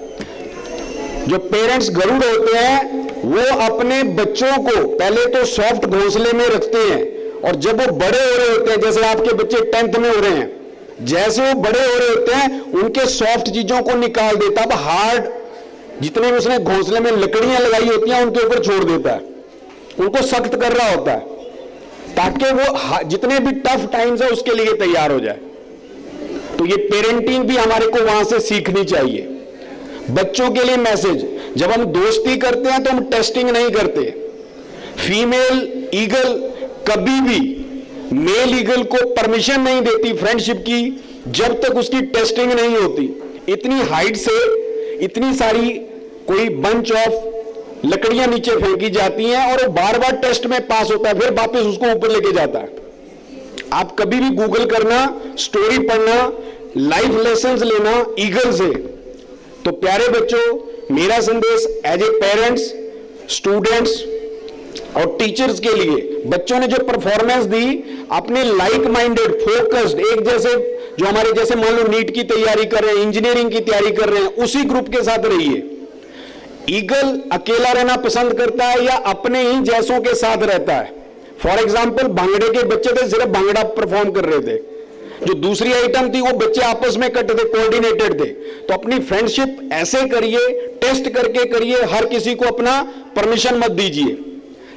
जो पेरेंट्स गरुड़ होते हैं वो अपने बच्चों को पहले तो सॉफ्ट घोंसले में रखते हैं, और जब वो बड़े हो रहे होते हैं, जैसे आपके बच्चे 10th में हो रहे हैं, जैसे वो बड़े हो रहे होते हैं उनके सॉफ्ट चीजों को निकाल देता है। अब हार्ड जितने भी उसने घोंसले में लकड़ियां लगाई होती हैं उनके ऊपर छोड़ देता है, उनको सख्त कर रहा होता है, ताकि वो जितने भी टफ टाइम्स है उसके लिए तैयार हो जाए। तो ये पेरेंटिंग भी हमारे को वहां से सीखनी चाहिए। बच्चों के लिए मैसेज, जब हम दोस्ती करते हैं तो हम टेस्टिंग नहीं करते। फीमेल ईगल कभी भी मेल ईगल को परमिशन नहीं देती फ्रेंडशिप की जब तक उसकी टेस्टिंग नहीं होती। इतनी हाइट से इतनी सारी कोई बंच ऑफ लकड़ियां नीचे फेंकी जाती हैं और वो बार बार टेस्ट में पास होता है, फिर वापस उसको ऊपर लेके जाता है। आप कभी भी गूगल करना, स्टोरी पढ़ना, लाइफ लेसन्स लेना ईगल से। तो प्यारे बच्चों, मेरा संदेश एज ए पेरेंट्स, स्टूडेंट्स और टीचर्स के लिए, बच्चों ने जो परफॉर्मेंस दी, अपने लाइक माइंडेड, फोकस्ड, एक जैसे, जो हमारे जैसे मान लो नीट की तैयारी कर रहे हैं, इंजीनियरिंग की तैयारी कर रहे हैं, उसी ग्रुप के साथ रहिए। ईगल अकेला रहना पसंद करता है या अपने ही जैसों के साथ रहता है? फॉर एग्जाम्पल, भांगड़े के बच्चे थे, सिर्फ भांगड़ा परफॉर्म कर रहे थे, जो दूसरी आइटम थी वो बच्चे आपस में करते थे, कोऑर्डिनेटेड थे। तो अपनी फ्रेंडशिप ऐसे करिए, टेस्ट करके करिए, हर किसी को अपना परमिशन मत दीजिए,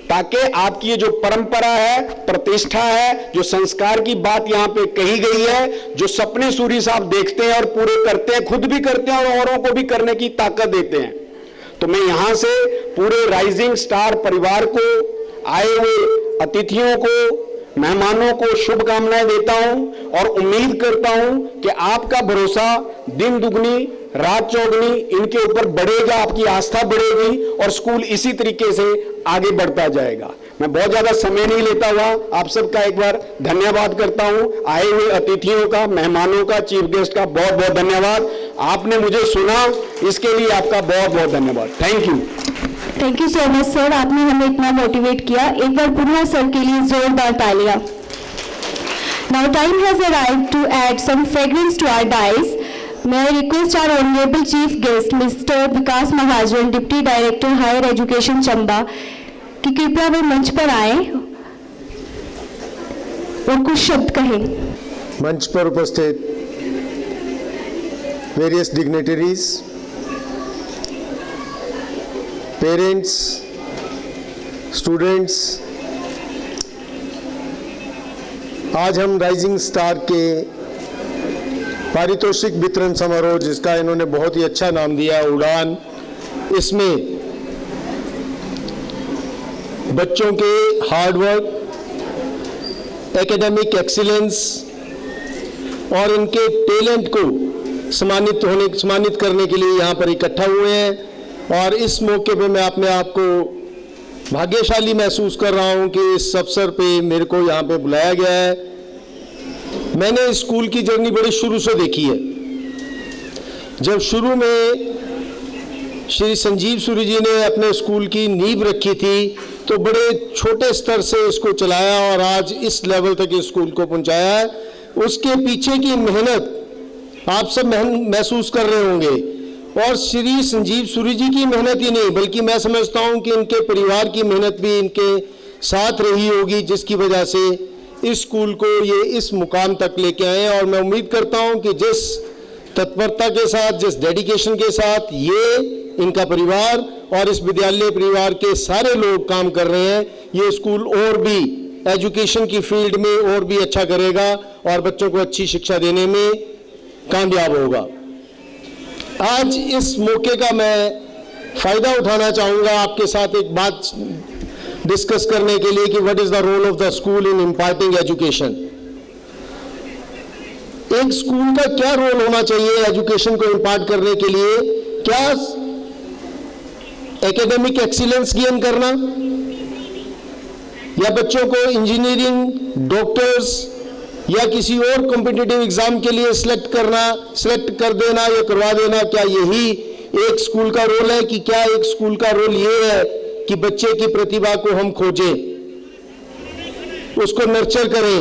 ताकि आपकी ये जो परंपरा है, प्रतिष्ठा है, जो संस्कार की बात यहां पे कही गई है, जो सपने सूरी साहब देखते हैं और पूरे करते हैं, खुद भी करते हैं और औरों को भी करने की ताकत देते हैं। तो मैं यहां से पूरे राइजिंग स्टार परिवार को, आए हुए अतिथियों को, मेहमानों को शुभकामनाएं देता हूं और उम्मीद करता हूं कि आपका भरोसा दिन दुगनी रात चौगनी इनके ऊपर बढ़ेगा, आपकी आस्था बढ़ेगी और स्कूल इसी तरीके से आगे बढ़ता जाएगा। मैं बहुत ज्यादा समय नहीं लेता हुआ आप सबका एक बार धन्यवाद करता हूं। आए हुए अतिथियों का, मेहमानों का, चीफ गेस्ट का बहुत बहुत धन्यवाद। आपने मुझे सुना, इसके लिए आपका बहुत बहुत धन्यवाद। Thank you. Thank you so much sir, आपने हमें इतना मोटिवेट किया। एक बार पुनः सर के लिए जोरदार तालियां। Now time has arrived to add some fragrance to our dice. May I request our honorable chief guest Mr. Vikas Mahajan, deputy director higher education Chamba, कि कृपया वे मंच पर आए और कुछ शब्द कहें। मंच पर उपस्थित वेरियस डिग्नेटरीज, पेरेंट्स, स्टूडेंट्स, आज हम राइजिंग स्टार के पारितोषिक वितरण समारोह, जिसका इन्होंने बहुत ही अच्छा नाम दिया उड़ान, इसमें बच्चों के हार्डवर्क, एकेडमिक एक्सीलेंस और इनके टैलेंट को सम्मानित करने के लिए यहाँ पर इकट्ठा हुए हैं। और इस मौके पे मैं अपने आप को भाग्यशाली महसूस कर रहा हूँ कि इस अवसर पे मेरे को यहाँ पे बुलाया गया है। मैंने स्कूल की जर्नी बड़ी शुरू से देखी है। जब शुरू में श्री संजीव सूरी जी ने अपने स्कूल की नींव रखी थी तो बड़े छोटे स्तर से इसको चलाया और आज इस लेवल तक इस स्कूल को पहुंचाया है। उसके पीछे की मेहनत आप सब महसूस कर रहे होंगे, और श्री संजीव सूरी जी की मेहनत ही नहीं बल्कि मैं समझता हूं कि इनके परिवार की मेहनत भी इनके साथ रही होगी, जिसकी वजह से इस स्कूल को ये इस मुकाम तक लेके आए। और मैं उम्मीद करता हूं कि जिस तत्परता के साथ, जिस डेडिकेशन के साथ ये इनका परिवार और इस विद्यालय परिवार के सारे लोग काम कर रहे हैं, ये स्कूल और भी एजुकेशन की फील्ड में और भी अच्छा करेगा और बच्चों को अच्छी शिक्षा देने में कामयाब होगा। आज इस मौके का मैं फायदा उठाना चाहूँगा आपके साथ एक बात डिस्कस करने के लिए कि what is the role of the school in imparting education. एक स्कूल का क्या रोल होना चाहिए एजुकेशन को इम्पार्ट करने के लिए? क्या एकेडमिक एक्सीलेंस गेन करना, या बच्चों को इंजीनियरिंग, डॉक्टर्स या किसी और कॉम्पिटिटिव एग्जाम के लिए सिलेक्ट कर देना या करवा देना, क्या यही एक स्कूल का रोल है? कि क्या एक स्कूल का रोल ये है कि बच्चे की प्रतिभा को हम खोजें, उसको नर्चर करें,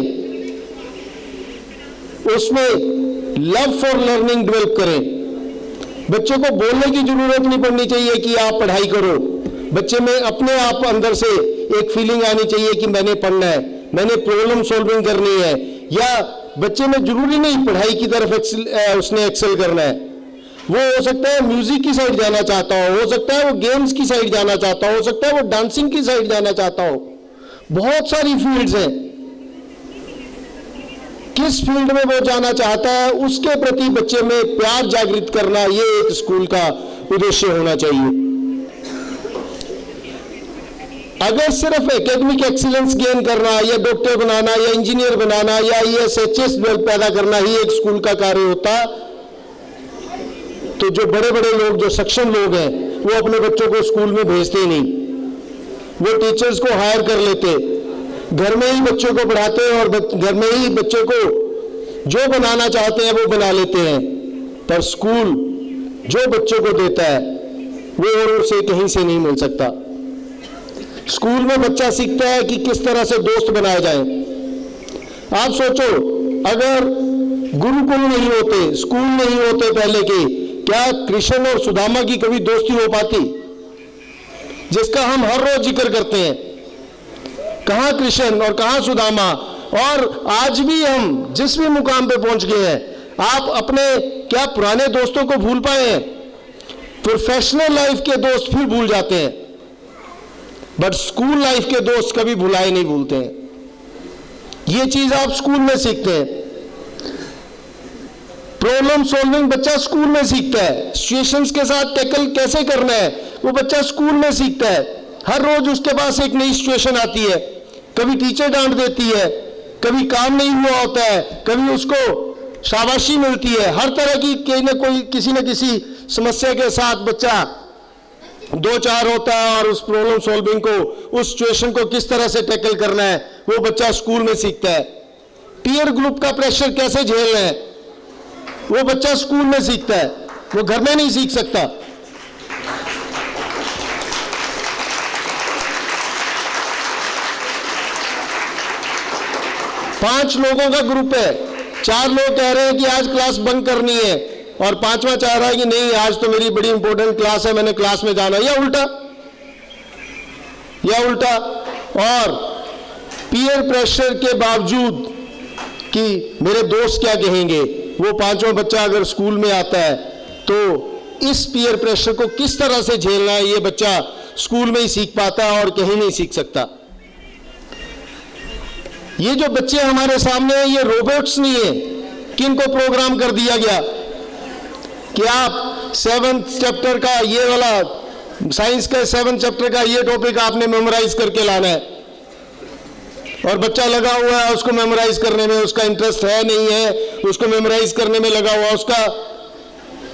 उसमें लव फॉर लर्निंग डेवलप करें? बच्चों को बोलने की जरूरत नहीं पड़नी चाहिए कि आप पढ़ाई करो, बच्चे में अपने आप अंदर से एक फीलिंग आनी चाहिए कि मैंने पढ़ना है, मैंने प्रॉब्लम सॉल्विंग करनी है। या बच्चे में जरूरी नहीं पढ़ाई की तरफ उसने एक्सेल करना है, वो हो सकता है म्यूजिक की साइड जाना चाहता हो सकता है वो गेम्स की साइड जाना चाहता हो सकता है वो डांसिंग की साइड जाना चाहता हो। बहुत सारी फील्ड्स हैं, किस फील्ड में वो जाना चाहता है उसके प्रति बच्चे में प्यार जागृत करना, ये एक स्कूल का उद्देश्य होना चाहिए। अगर सिर्फ एकेडमिक एक्सीलेंस गेन करना या डॉक्टर बनाना या इंजीनियर बनाना या IAS पैदा करना ही एक स्कूल का कार्य होता, तो जो बड़े बड़े लोग, जो सक्षम लोग हैं, वो अपने बच्चों को स्कूल में भेजते नहीं, वो टीचर्स को हायर कर लेते, घर में ही बच्चों को पढ़ाते हैं और घर में ही बच्चों को जो बनाना चाहते हैं वो बना लेते हैं। पर स्कूल जो बच्चों को देता है वो और उसे कहीं से नहीं मिल सकता। स्कूल में बच्चा सीखता है कि किस तरह से दोस्त बनाए जाएं। आप सोचो, अगर गुरुकुल नहीं होते, स्कूल नहीं होते पहले के, क्या कृष्ण और सुदामा की कभी दोस्ती हो पाती, जिसका हम हर रोज जिक्र करते हैं? कहां कृष्ण और कहां सुदामा? और आज भी हम जिस भी मुकाम पे पहुंच गए हैं, आप अपने क्या पुराने दोस्तों को भूल पाए हैं? प्रोफेशनल लाइफ के दोस्त फिर भूल जाते हैं, बट स्कूल लाइफ के दोस्त कभी भुलाए नहीं भूलते हैं। ये चीज आप स्कूल में सीखते हैं। प्रॉब्लम सॉल्विंग बच्चा स्कूल में सीखता है, सिचुएशंस के साथ टैकल कैसे करना है वो बच्चा स्कूल में सीखता है। हर रोज उसके पास एक नई सिचुएशन आती है, कभी टीचर डांट देती है, कभी काम नहीं हुआ होता है, कभी उसको शाबाशी मिलती है। हर तरह की किसी न किसी समस्या के साथ बच्चा दो चार होता है और उस प्रॉब्लम सॉल्विंग को, उस सिचुएशन को किस तरह से टैकल करना है वो बच्चा स्कूल में सीखता है। पीयर ग्रुप का प्रेशर कैसे झेलना है वो बच्चा स्कूल में सीखता है, वो घर में नहीं सीख सकता। पांच लोगों का ग्रुप है, चार लोग कह रहे हैं कि आज क्लास बंक करनी है और पांचवा चाह रहा है कि नहीं आज तो मेरी बड़ी इंपॉर्टेंट क्लास है, मैंने क्लास में जाना, या उल्टा। और पीयर प्रेशर के बावजूद कि मेरे दोस्त क्या कहेंगे, वो पांचवा बच्चा अगर स्कूल में आता है तो इस पीयर प्रेशर को किस तरह से झेलना है ये बच्चा स्कूल में ही सीख पाता है और कहीं नहीं सीख सकता। ये जो बच्चे हमारे सामने हैं ये रोबोट्स नहीं है कि इनको प्रोग्राम कर दिया गया कि आप 7th चैप्टर का ये वाला साइंस का 7th चैप्टर का ये टॉपिक आपने मेमोराइज करके लाना है और बच्चा लगा हुआ है उसको मेमोराइज करने में, उसका इंटरेस्ट है नहीं है, उसको मेमोराइज करने में लगा हुआ, उसका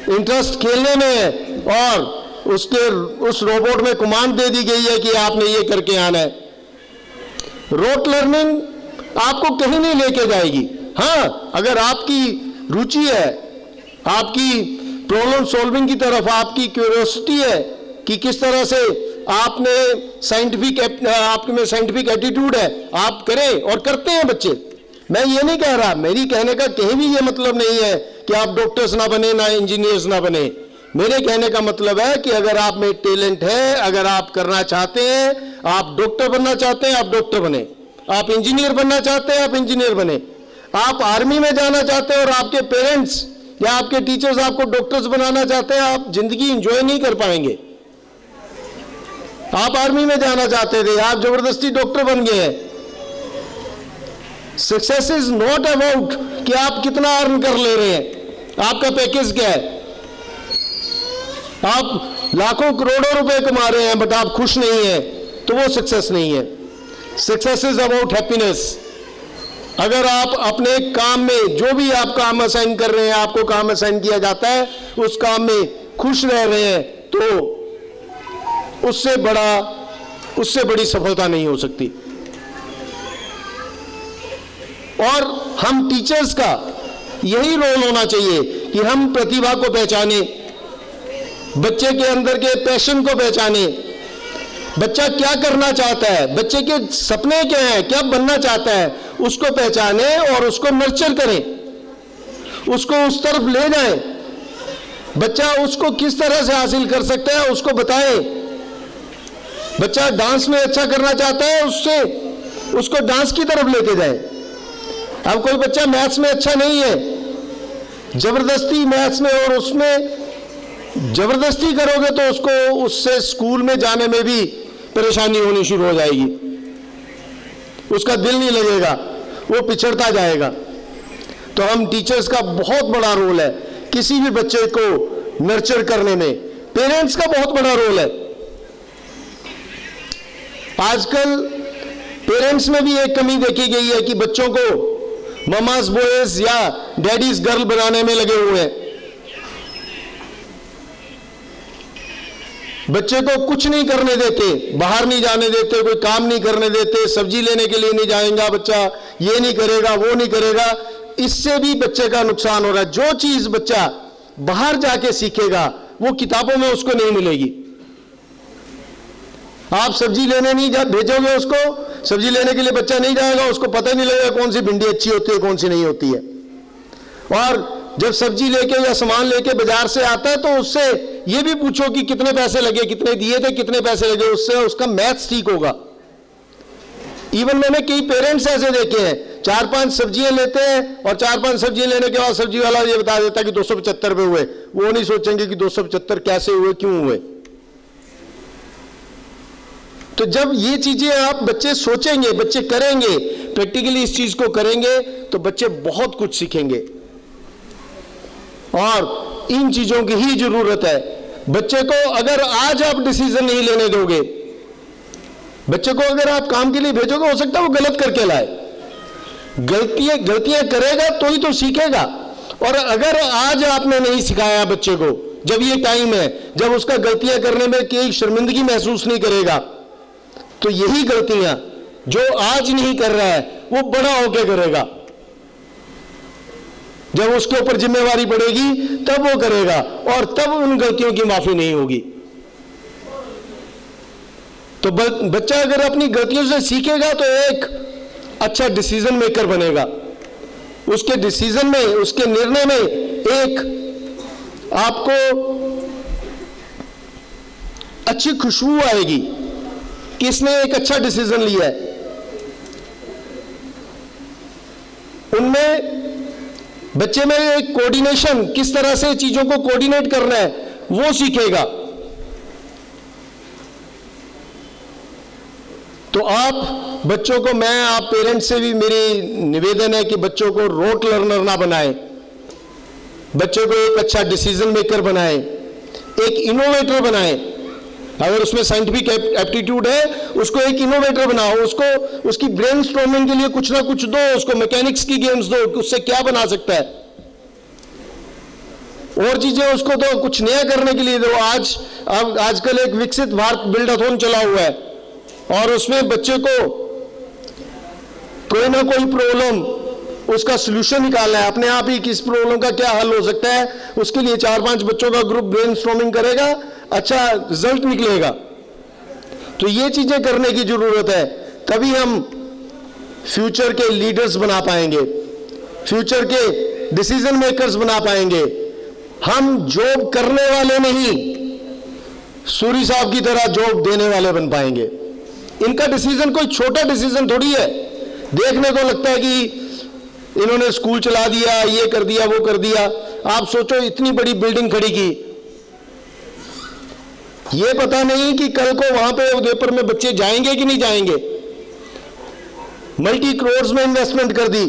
इंटरेस्ट खेलने में है और उस रोबोट में कमांड दे दी गई है कि आपने ये करके आना है। रोट लर्निंग आपको कहीं नहीं लेके जाएगी। हाँ, अगर आपकी रुचि है, आपकी प्रॉब्लम सॉल्विंग की तरफ आपकी क्यूरियोसिटी है कि किस तरह से आपने आपके में साइंटिफिक एटीट्यूड है, आप करें और करते हैं बच्चे। मैं ये नहीं कह रहा, मेरी कहने का कहीं भी ये मतलब नहीं है कि आप डॉक्टर्स ना बने ना इंजीनियर्स ना बने। मेरे कहने का मतलब है कि अगर आप में टैलेंट है, अगर आप करना चाहते हैं, आप डॉक्टर बनना चाहते हैं आप डॉक्टर बने, आप इंजीनियर बनना चाहते हैं आप इंजीनियर बने, आप आर्मी में जाना चाहते हैं और आपके पेरेंट्स या आपके टीचर्स आपको डॉक्टर्स बनाना चाहते हैं, आप जिंदगी एंजॉय नहीं कर पाएंगे। आप आर्मी में जाना चाहते थे, आप जबरदस्ती डॉक्टर बन गए हैं। सक्सेस इज नॉट अबाउट कि आप कितना अर्न कर ले रहे हैं, आपका पैकेज क्या है। आप लाखों करोड़ों रुपए कमा रहे हैं बट आप खुश नहीं हैं, तो वो सक्सेस नहीं है। Success is about happiness. अगर आप अपने काम में जो भी आप काम असाइन कर रहे हैं, आपको काम असाइन किया जाता है, उस काम में खुश रह रहे हैं, तो उससे बड़ी सफलता नहीं हो सकती। और हम टीचर्स का यही रोल होना चाहिए कि हम प्रतिभा को पहचाने, बच्चे के अंदर के पैशन को पहचाने, बच्चा क्या करना चाहता है, बच्चे के सपने क्या हैं, क्या बनना चाहता है, उसको पहचाने और उसको नर्चर करें, उसको उस तरफ ले जाएं। बच्चा उसको किस तरह से हासिल कर सकता है उसको बताएं। बच्चा डांस में अच्छा करना चाहता है, उसको डांस की तरफ लेके जाएं। अब कोई बच्चा मैथ्स में अच्छा नहीं है, जबरदस्ती मैथ्स में और उसमें जबरदस्ती करोगे तो उससे स्कूल में जाने में भी परेशानी होनी शुरू हो जाएगी, उसका दिल नहीं लगेगा, वो पिछड़ता जाएगा। तो हम टीचर्स का बहुत बड़ा रोल है किसी भी बच्चे को नर्चर करने में। पेरेंट्स का बहुत बड़ा रोल है। आजकल पेरेंट्स में भी एक कमी देखी गई है कि बच्चों को ममास बॉयज या डैडीज गर्ल बनाने में लगे हुए हैं। बच्चे को कुछ नहीं करने देते, बाहर नहीं जाने देते, कोई काम नहीं करने देते, सब्जी लेने के लिए नहीं जाएगा बच्चा, ये नहीं करेगा, वो नहीं करेगा। इससे भी बच्चे का नुकसान हो रहा है। जो चीज बच्चा बाहर जाके सीखेगा वो किताबों में उसको नहीं मिलेगी। आप सब्जी लेने नहीं भेजोगे उसको, सब्जी लेने के लिए बच्चा नहीं जाएगा, उसको पता नहीं लगेगा कौन सी भिंडी अच्छी होती है कौन सी नहीं होती है। और जब सब्जी लेके या सामान लेके बाजार से आता है तो उससे ये भी पूछो कि कितने पैसे लगे, कितने दिए थे, कितने पैसे लगे, उससे उसका मैथ्स ठीक होगा। इवन मैंने कई पेरेंट्स ऐसे देखे हैं 4-5 सब्जियां लेते हैं और 4-5 सब्जियां लेने के बाद सब्जी वाला ये बता देता है कि 275 रुपए हुए। वो नहीं सोचेंगे कि 275 कैसे हुए, क्यों हुए। तो जब ये चीजें आप बच्चे सोचेंगे, बच्चे करेंगे, प्रैक्टिकली इस चीज को करेंगे तो बच्चे बहुत कुछ सीखेंगे। और इन चीजों की ही जरूरत है। बच्चे को अगर आज आप डिसीजन नहीं लेने दोगे, बच्चे को अगर आप काम के लिए भेजोगे, हो सकता है वो गलत करके लाए। गलतियां करेगा तो ही तो सीखेगा। और अगर आज आपने नहीं सिखाया बच्चे को, जब ये टाइम है जब उसका गलतियां करने में कोई शर्मिंदगी महसूस नहीं करेगा, तो यही गलतियां जो आज नहीं कर रहा है वो बड़ा होके करेगा। जब उसके ऊपर जिम्मेवारी पड़ेगी तब वो करेगा और तब उन गलतियों की माफी नहीं होगी। तो बच्चा अगर अपनी गलतियों से सीखेगा तो एक अच्छा डिसीजन मेकर बनेगा। उसके डिसीजन में, उसके निर्णय में एक आपको अच्छी खुशबू आएगी कि इसने एक अच्छा डिसीजन लिया है। उनमें बच्चे में एक कोऑर्डिनेशन, किस तरह से चीजों को कोऑर्डिनेट करना है, वो सीखेगा। तो आप बच्चों को, आप पेरेंट्स से भी मेरी निवेदन है कि बच्चों को रोट लर्नर ना बनाएं, बच्चों को एक अच्छा डिसीजन मेकर बनाएं, एक इनोवेटर बनाएं। अगर उसमें साइंटिफिक एप्टीट्यूड है, उसको एक इनोवेटर बनाओ, उसको उसकी ब्रेनस्टॉर्मिंग के लिए कुछ ना कुछ दो, उसको मैकेनिक्स की गेम्स दो कि उससे क्या बना सकता है, और चीजें उसको दो, कुछ नया करने के लिए दो। आजकल एक विकसित भारत बिल्डाथॉन चला हुआ है और उसमें बच्चे को कोई ना कोई प्रॉब्लम, उसका सलूशन निकालना है, अपने आप ही किस प्रॉब्लम का क्या हल हो सकता है, उसके लिए 4-5 बच्चों का ग्रुप ब्रेनस्टॉर्मिंग करेगा, अच्छा रिजल्ट निकलेगा। तो ये चीजें करने की जरूरत है, तभी हम फ्यूचर के लीडर्स बना पाएंगे, फ्यूचर के डिसीजन मेकर्स बना पाएंगे। हम जॉब करने वाले नहीं, सूरी साहब की तरह जॉब देने वाले बन पाएंगे। इनका डिसीजन कोई छोटा डिसीजन थोड़ी है। देखने को लगता है कि इन्होंने स्कूल चला दिया, ये कर दिया, वो कर दिया। आप सोचो इतनी बड़ी बिल्डिंग खड़ी की, ये पता नहीं कि कल को वहां पे उदयपुर में बच्चे जाएंगे कि नहीं जाएंगे। मल्टी करोड़ में इन्वेस्टमेंट कर दी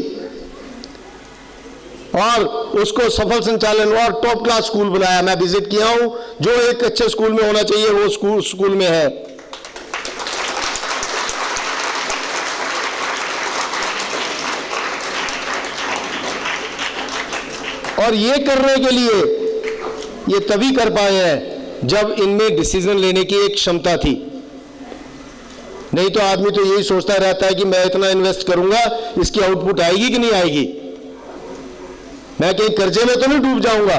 और उसको सफल संचालन और टॉप क्लास स्कूल बनाया। मैं विजिट किया हूं, जो एक अच्छे स्कूल में होना चाहिए वो स्कूल में है। और ये करने के लिए ये तभी कर पाए हैं जब इनमें डिसीजन लेने की एक क्षमता थी। नहीं तो आदमी तो यही सोचता रहता है कि मैं इतना इन्वेस्ट करूंगा, इसकी आउटपुट आएगी कि नहीं आएगी, मैं कहीं कर्जे में तो नहीं डूब जाऊंगा।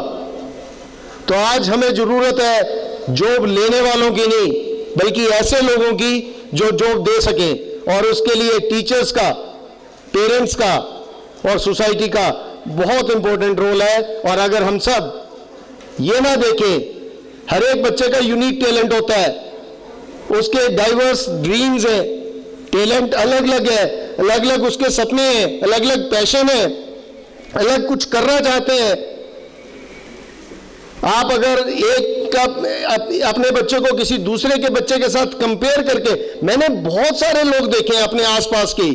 तो आज हमें जरूरत है जॉब लेने वालों की नहीं, बल्कि ऐसे लोगों की जो जॉब दे सकें। और उसके लिए टीचर्स का, पेरेंट्स का और सोसाइटी का बहुत इंपॉर्टेंट रोल है। और अगर हम सब ये ना देखें, हर एक बच्चे का यूनिक टैलेंट होता है, उसके डाइवर्स ड्रीम्स हैं, टैलेंट अलग अलग है, अलग अलग उसके सपने हैं, अलग अलग पैशन है, अलग कुछ करना चाहते हैं। आप अगर एक का अपने बच्चे को किसी दूसरे के बच्चे के साथ कंपेयर करके, मैंने बहुत सारे लोग देखे हैं अपने आसपास के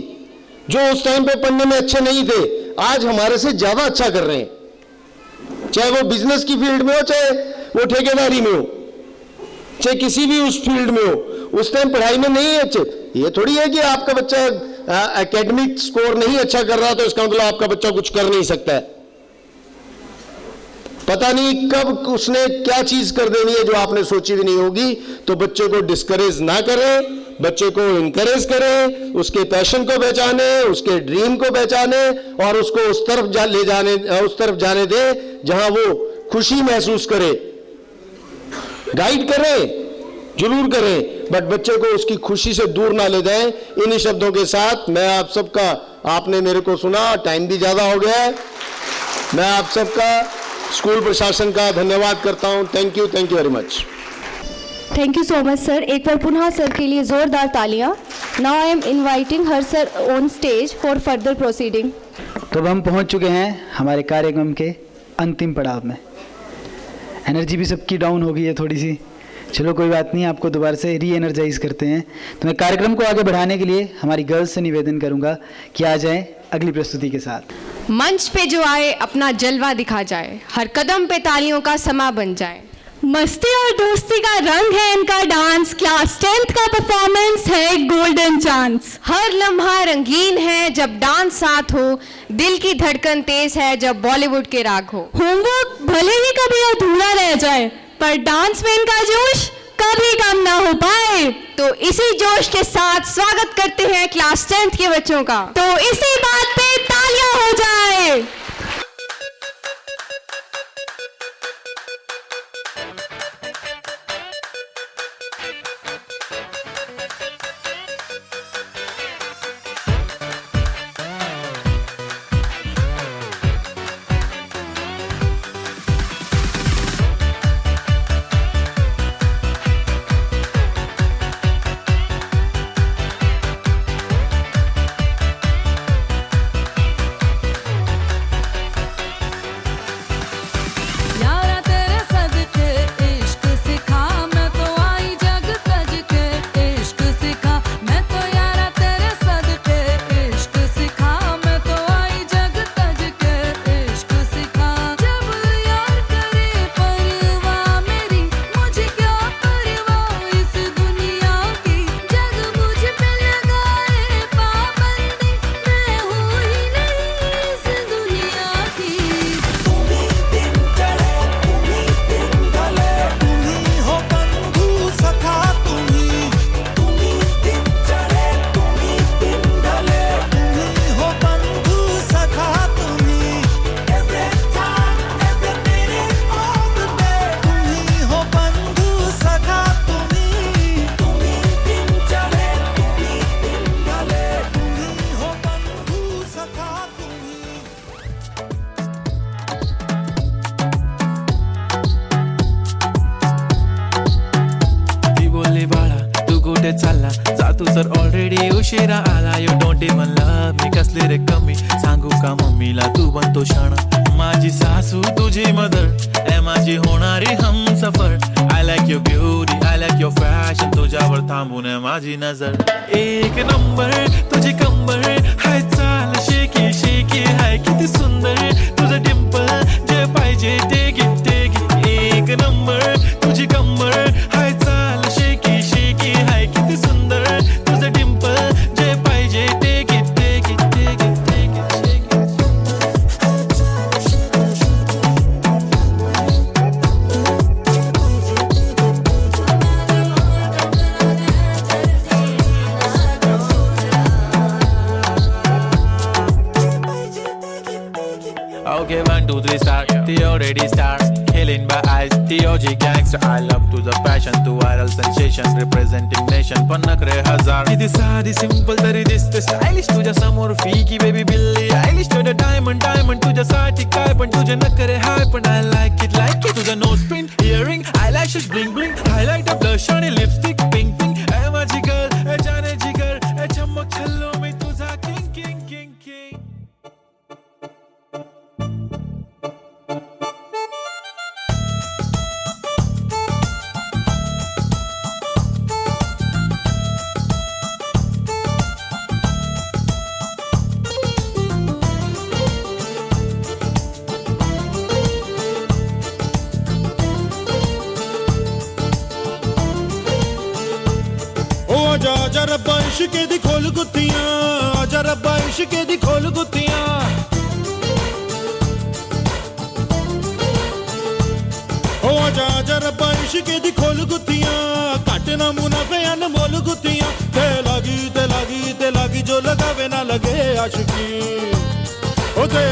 जो उस टाइम पे पढ़ने में अच्छे नहीं थे, आज हमारे से ज्यादा अच्छा कर रहे हैं। चाहे वो बिजनेस की फील्ड में हो, चाहे वो ठेकेदारी में हो, चाहे किसी भी उस फील्ड में हो, उस टाइम पढ़ाई में नहीं है अच्छे। ये थोड़ी है कि आपका बच्चा एकेडमिक स्कोर नहीं अच्छा कर रहा तो इसका मतलब आपका बच्चा कुछ कर नहीं सकता है। पता नहीं कब उसने क्या चीज कर देनी है जो आपने सोची भी नहीं होगी। तो बच्चे को डिस्करेज ना करें, बच्चे को इंकरेज करें, उसके पैशन को पहचाने, उसके ड्रीम को पहचाने और उसको उस तरफ जाने दें जहां वो खुशी महसूस करे। गाइड करें, जरूर करें, बट बच्चे को उसकी खुशी से दूर ना ले जाएं। इन्हीं शब्दों के साथ मैं आप सबका, आपने मेरे को सुना, टाइम भी ज्यादा हो गया है, मैं आप सबका, स्कूल प्रशासन का धन्यवाद करता हूं। Thank you very much. Thank you so much sir. एक बार पुनः सर के लिए जोरदार तालियां। Now I am inviting her sir on stage for further proceeding. तो अब हम पहुंच चुके हैं हमारे कार्यक्रम के अंतिम पड़ाव में। एनर्जी भी सबकी डाउन हो गई है थोड़ी सी, चलो कोई बात नहीं, आपको दोबारा से री एनर्जाइज करते हैं। तो मैं कार्यक्रम को आगे बढ़ाने के लिए हमारी गर्ल्स से निवेदन करूंगा कि आ जाएं अगली प्रस्तुति के साथ। मंच पे जो आए अपना जलवा दिखा जाए, हर कदम पे तालियों का समा बन जाए। मस्ती और दोस्ती का रंग है इनका डांस, क्लास 10th का परफॉर्मेंस है गोल्डन चांस। हर लम्हा रंगीन है जब डांस साथ हो, दिल की धड़कन तेज है जब बॉलीवुड के राग हो। होमवर्क भले ही कभी अधूरा रह जाए, पर डांस में इनका जोश कभी कम ना हो पाए। तो इसी जोश के साथ स्वागत करते हैं क्लास 10th के बच्चों का। तो इसी बात पे तालियां हो जाए। तर ऑलरेडी उशिरा आला. You don't even love me. कसली रे कमी सांगू का मम्मीला तू बनतो क्षण. माझी सासू तुझी मदर ए माझी होणारी Humsafar. I like your beauty I like your fashion. तुझ्यावर थांबून आहे माझी नजर. एक नंबर तुझी कंबर हाय चाल शेकी शेकी हाय किती सुंदर तुझं डिंपल जे पाहिजे टेक इट टेक इट. एक नंबर तुझी कंबर हाय चाल शेकी शेकी हाय किती सुंदर तुझं डिंपल जे पाहिजे take it take it take it take it take it. Okay, 1, 2, 3 start. The already start. Killing by eyes. The OG gangster. I love to the passion. To viral sensation. Representing nation. पण नखरे हजार. किती साधी simple तरी दिसते stylish. तुझ्या समोर फीकी baby Billie Eilish. तुझं diamond diamond तुझ्यासाठी काय पण तुझे नखरे हाय पण I like it like it. तुझं nose pin earring eyelashes bling bling. Highlighter blush आणि lipstick pink pink. ए माझी girl ए जाने जिगर ए चमक छल्लो मी तुझा king king king king. आजा रब्बा इश्के दी खोल गुत्तियां. आजा रब्बा इश्के दी खोल गुत्तियां. आजा आजा रब्बा इश्के दी खोल गुत्तियां. घट ना मुनाफे अनमोल गुत्तियां. ते लागी जो लगावे ना लगे आशिकी. ओ ते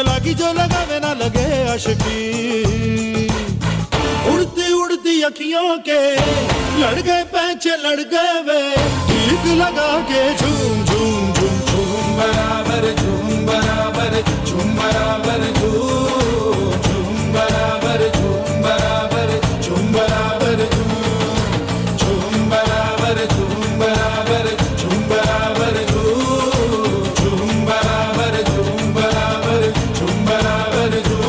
लागी जो लगावे ना लगे आशिकी. उड़ती उड़ती अखियों के लड़ गए पैंचे लड़ गए वे. ठीक लगा के झूम झूम झूम झूम बराबर झूम बराबर झूम बराबर झूम झूम बराबर झूम बराबर झूम बराबर झूम बराबर झूम बराबर झूम बराबर झूम बराबर झूम बराबर झूम बराबर झूम.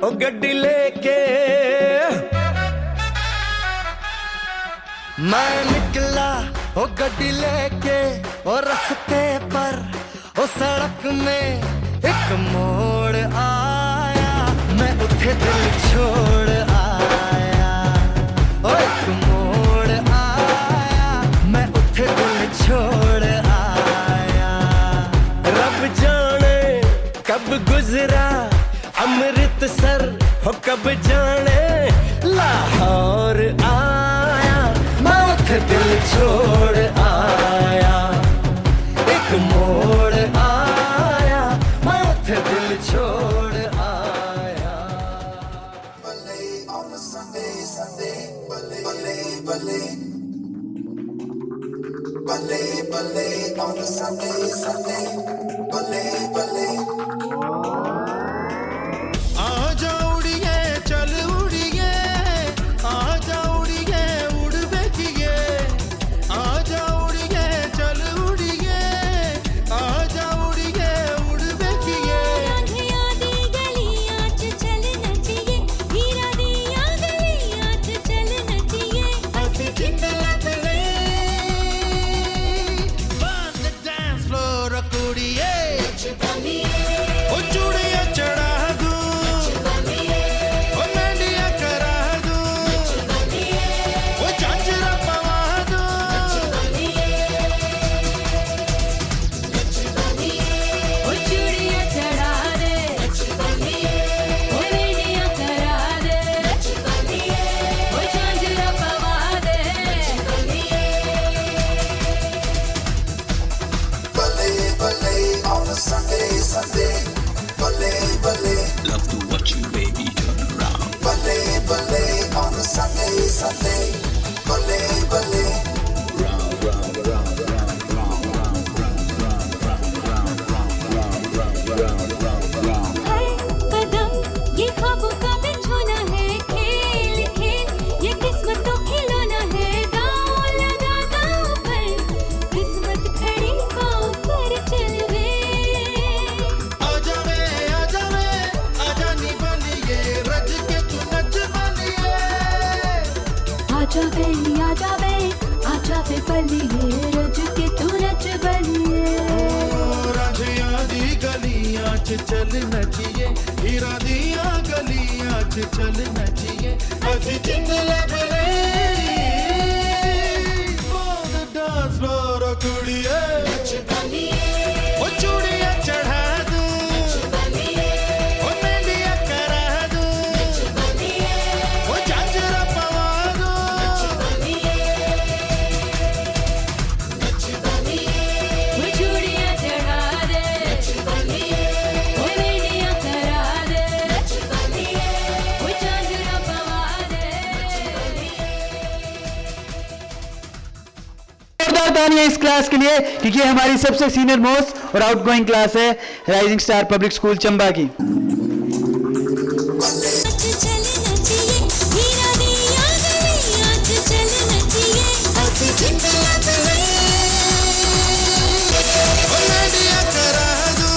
ओ गड्डी लेके मैं निकला. ओ गड्डी लेके ओ रास्ते पर ओ सड़क में एक मोड़ आया. मैं उठे दिल छोड़ आया. ओ एक मोड़ आया. मैं उठे दिल छोड़ आया. रब जाने कब गुजरा अमृतसर हो कब जाने लाहौर आया. मैं उठे दिल छोड़ आया. एक मोड़ आया. मैं उठे दिल छोड़ आया. Bale on a Sunday, Sunday, bale, bale, bale. Bale, bale on a Sunday, Sunday, bale, bale. आजा उड़िए चल उड़िए. आजा उड़िए उड़ बेखिए. आजा उड़िए चल उड़िए. आजा उड़िए उड़ बेखिए. राधिया दी गलियां च चल नचिए. हीरा दिया गलियां च चल नचिए. ਅਸੀਂ ਜਿੰਦਲਤ ਨੇ on the dance floor कुड़िए. साथे बल्ले बल्ले कदम ये ख्वाबों का बिछोना है खेल खेल ये किस्मतों खिलौना है दांव लगा दांव पर किस्मत खड़ी पाँव पर चल वे आजा नी बनिए रज के तू नच बनिए आजा वे बलिए रज के तू नच बलिए राजिया दी गलियां च चल नचिए हीरा दिया गलियां च चल नचिए असी जिंद लबले on the dance floor कुड़िए Nach Baliye ओ चूड़ियां चढ़ा दूं नच बलिए ओ मेहंदियां करा दूं नच बलिए ओ झांझरा पवा दूं नच बलिए वो चूड़ियां चढ़ा दे वो मेहंदियां करा दे वो चांदरा पवा दे जोरदार तालियां इस क्लास के लिए क्योंकि ये हमारी सबसे सीनियर मोस्ट और आउटगोइंग क्लास है rising star public school Chamba की। नच चल नचिए हीरा दिया गलियां च चल नचिए असी जिंद लबले ओ मेहंदियां करा दूं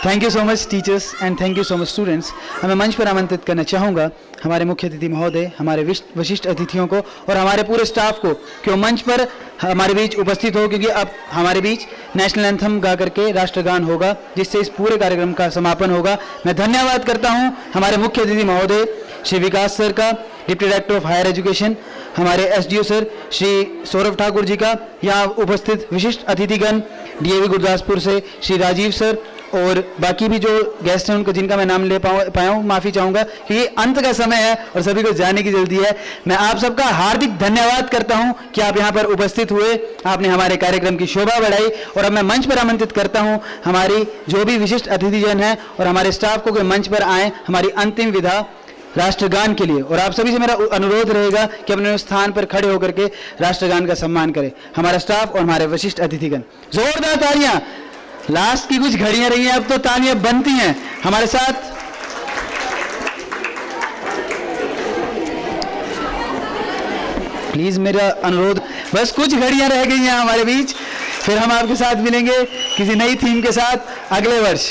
thank you so much teachers and thank you so much students. मैं मंच पर आमंत्रित करना चाहूँगा हमारे मुख्य अतिथि महोदय, हमारे विशिष्ट अतिथियों को और हमारे पूरे स्टाफ को कि वो मंच पर हमारे बीच उपस्थित हो, क्योंकि अब हमारे बीच नेशनल एंथम गा करके राष्ट्रगान होगा जिससे इस पूरे कार्यक्रम का समापन होगा। मैं धन्यवाद करता हूँ हमारे मुख्य अतिथि महोदय श्री विकास सर का, deputy director of higher education, हमारे एसडीओ सर श्री सौरभ ठाकुर जी का, यहाँ उपस्थित विशिष्ट अतिथिगण डीएवी गुरदासपुर से श्री राजीव सर और बाकी भी जो गेस्ट हैं उनको जिनका मैं नाम ले पाया हूँ माफ़ी चाहूँगा क्योंकि अंत का समय है और सभी को जाने की जल्दी है। मैं आप सबका हार्दिक धन्यवाद करता हूँ कि आप यहाँ पर उपस्थित हुए, आपने हमारे कार्यक्रम की शोभा बढ़ाई। और अब मैं मंच पर आमंत्रित करता हूँ हमारी जो भी विशिष्ट अतिथिजन हैं और हमारे स्टाफ को कि मंच पर आएँ हमारी अंतिम विधा राष्ट्रगान के लिए। और आप सभी से मेरा अनुरोध रहेगा कि अपने स्थान पर खड़े होकर के राष्ट्रगान का सम्मान करें हमारा स्टाफ और हमारे विशिष्ट अतिथिगण। जोरदार तालियां। लास्ट की कुछ घड़ियां रही हैं, अब तो तालियां बनती हैं हमारे साथ। प्लीज मेरा अनुरोध, बस कुछ घड़ियां रह गई हैं हमारे बीच, फिर हम आपके साथ मिलेंगे किसी नई थीम के साथ अगले वर्ष।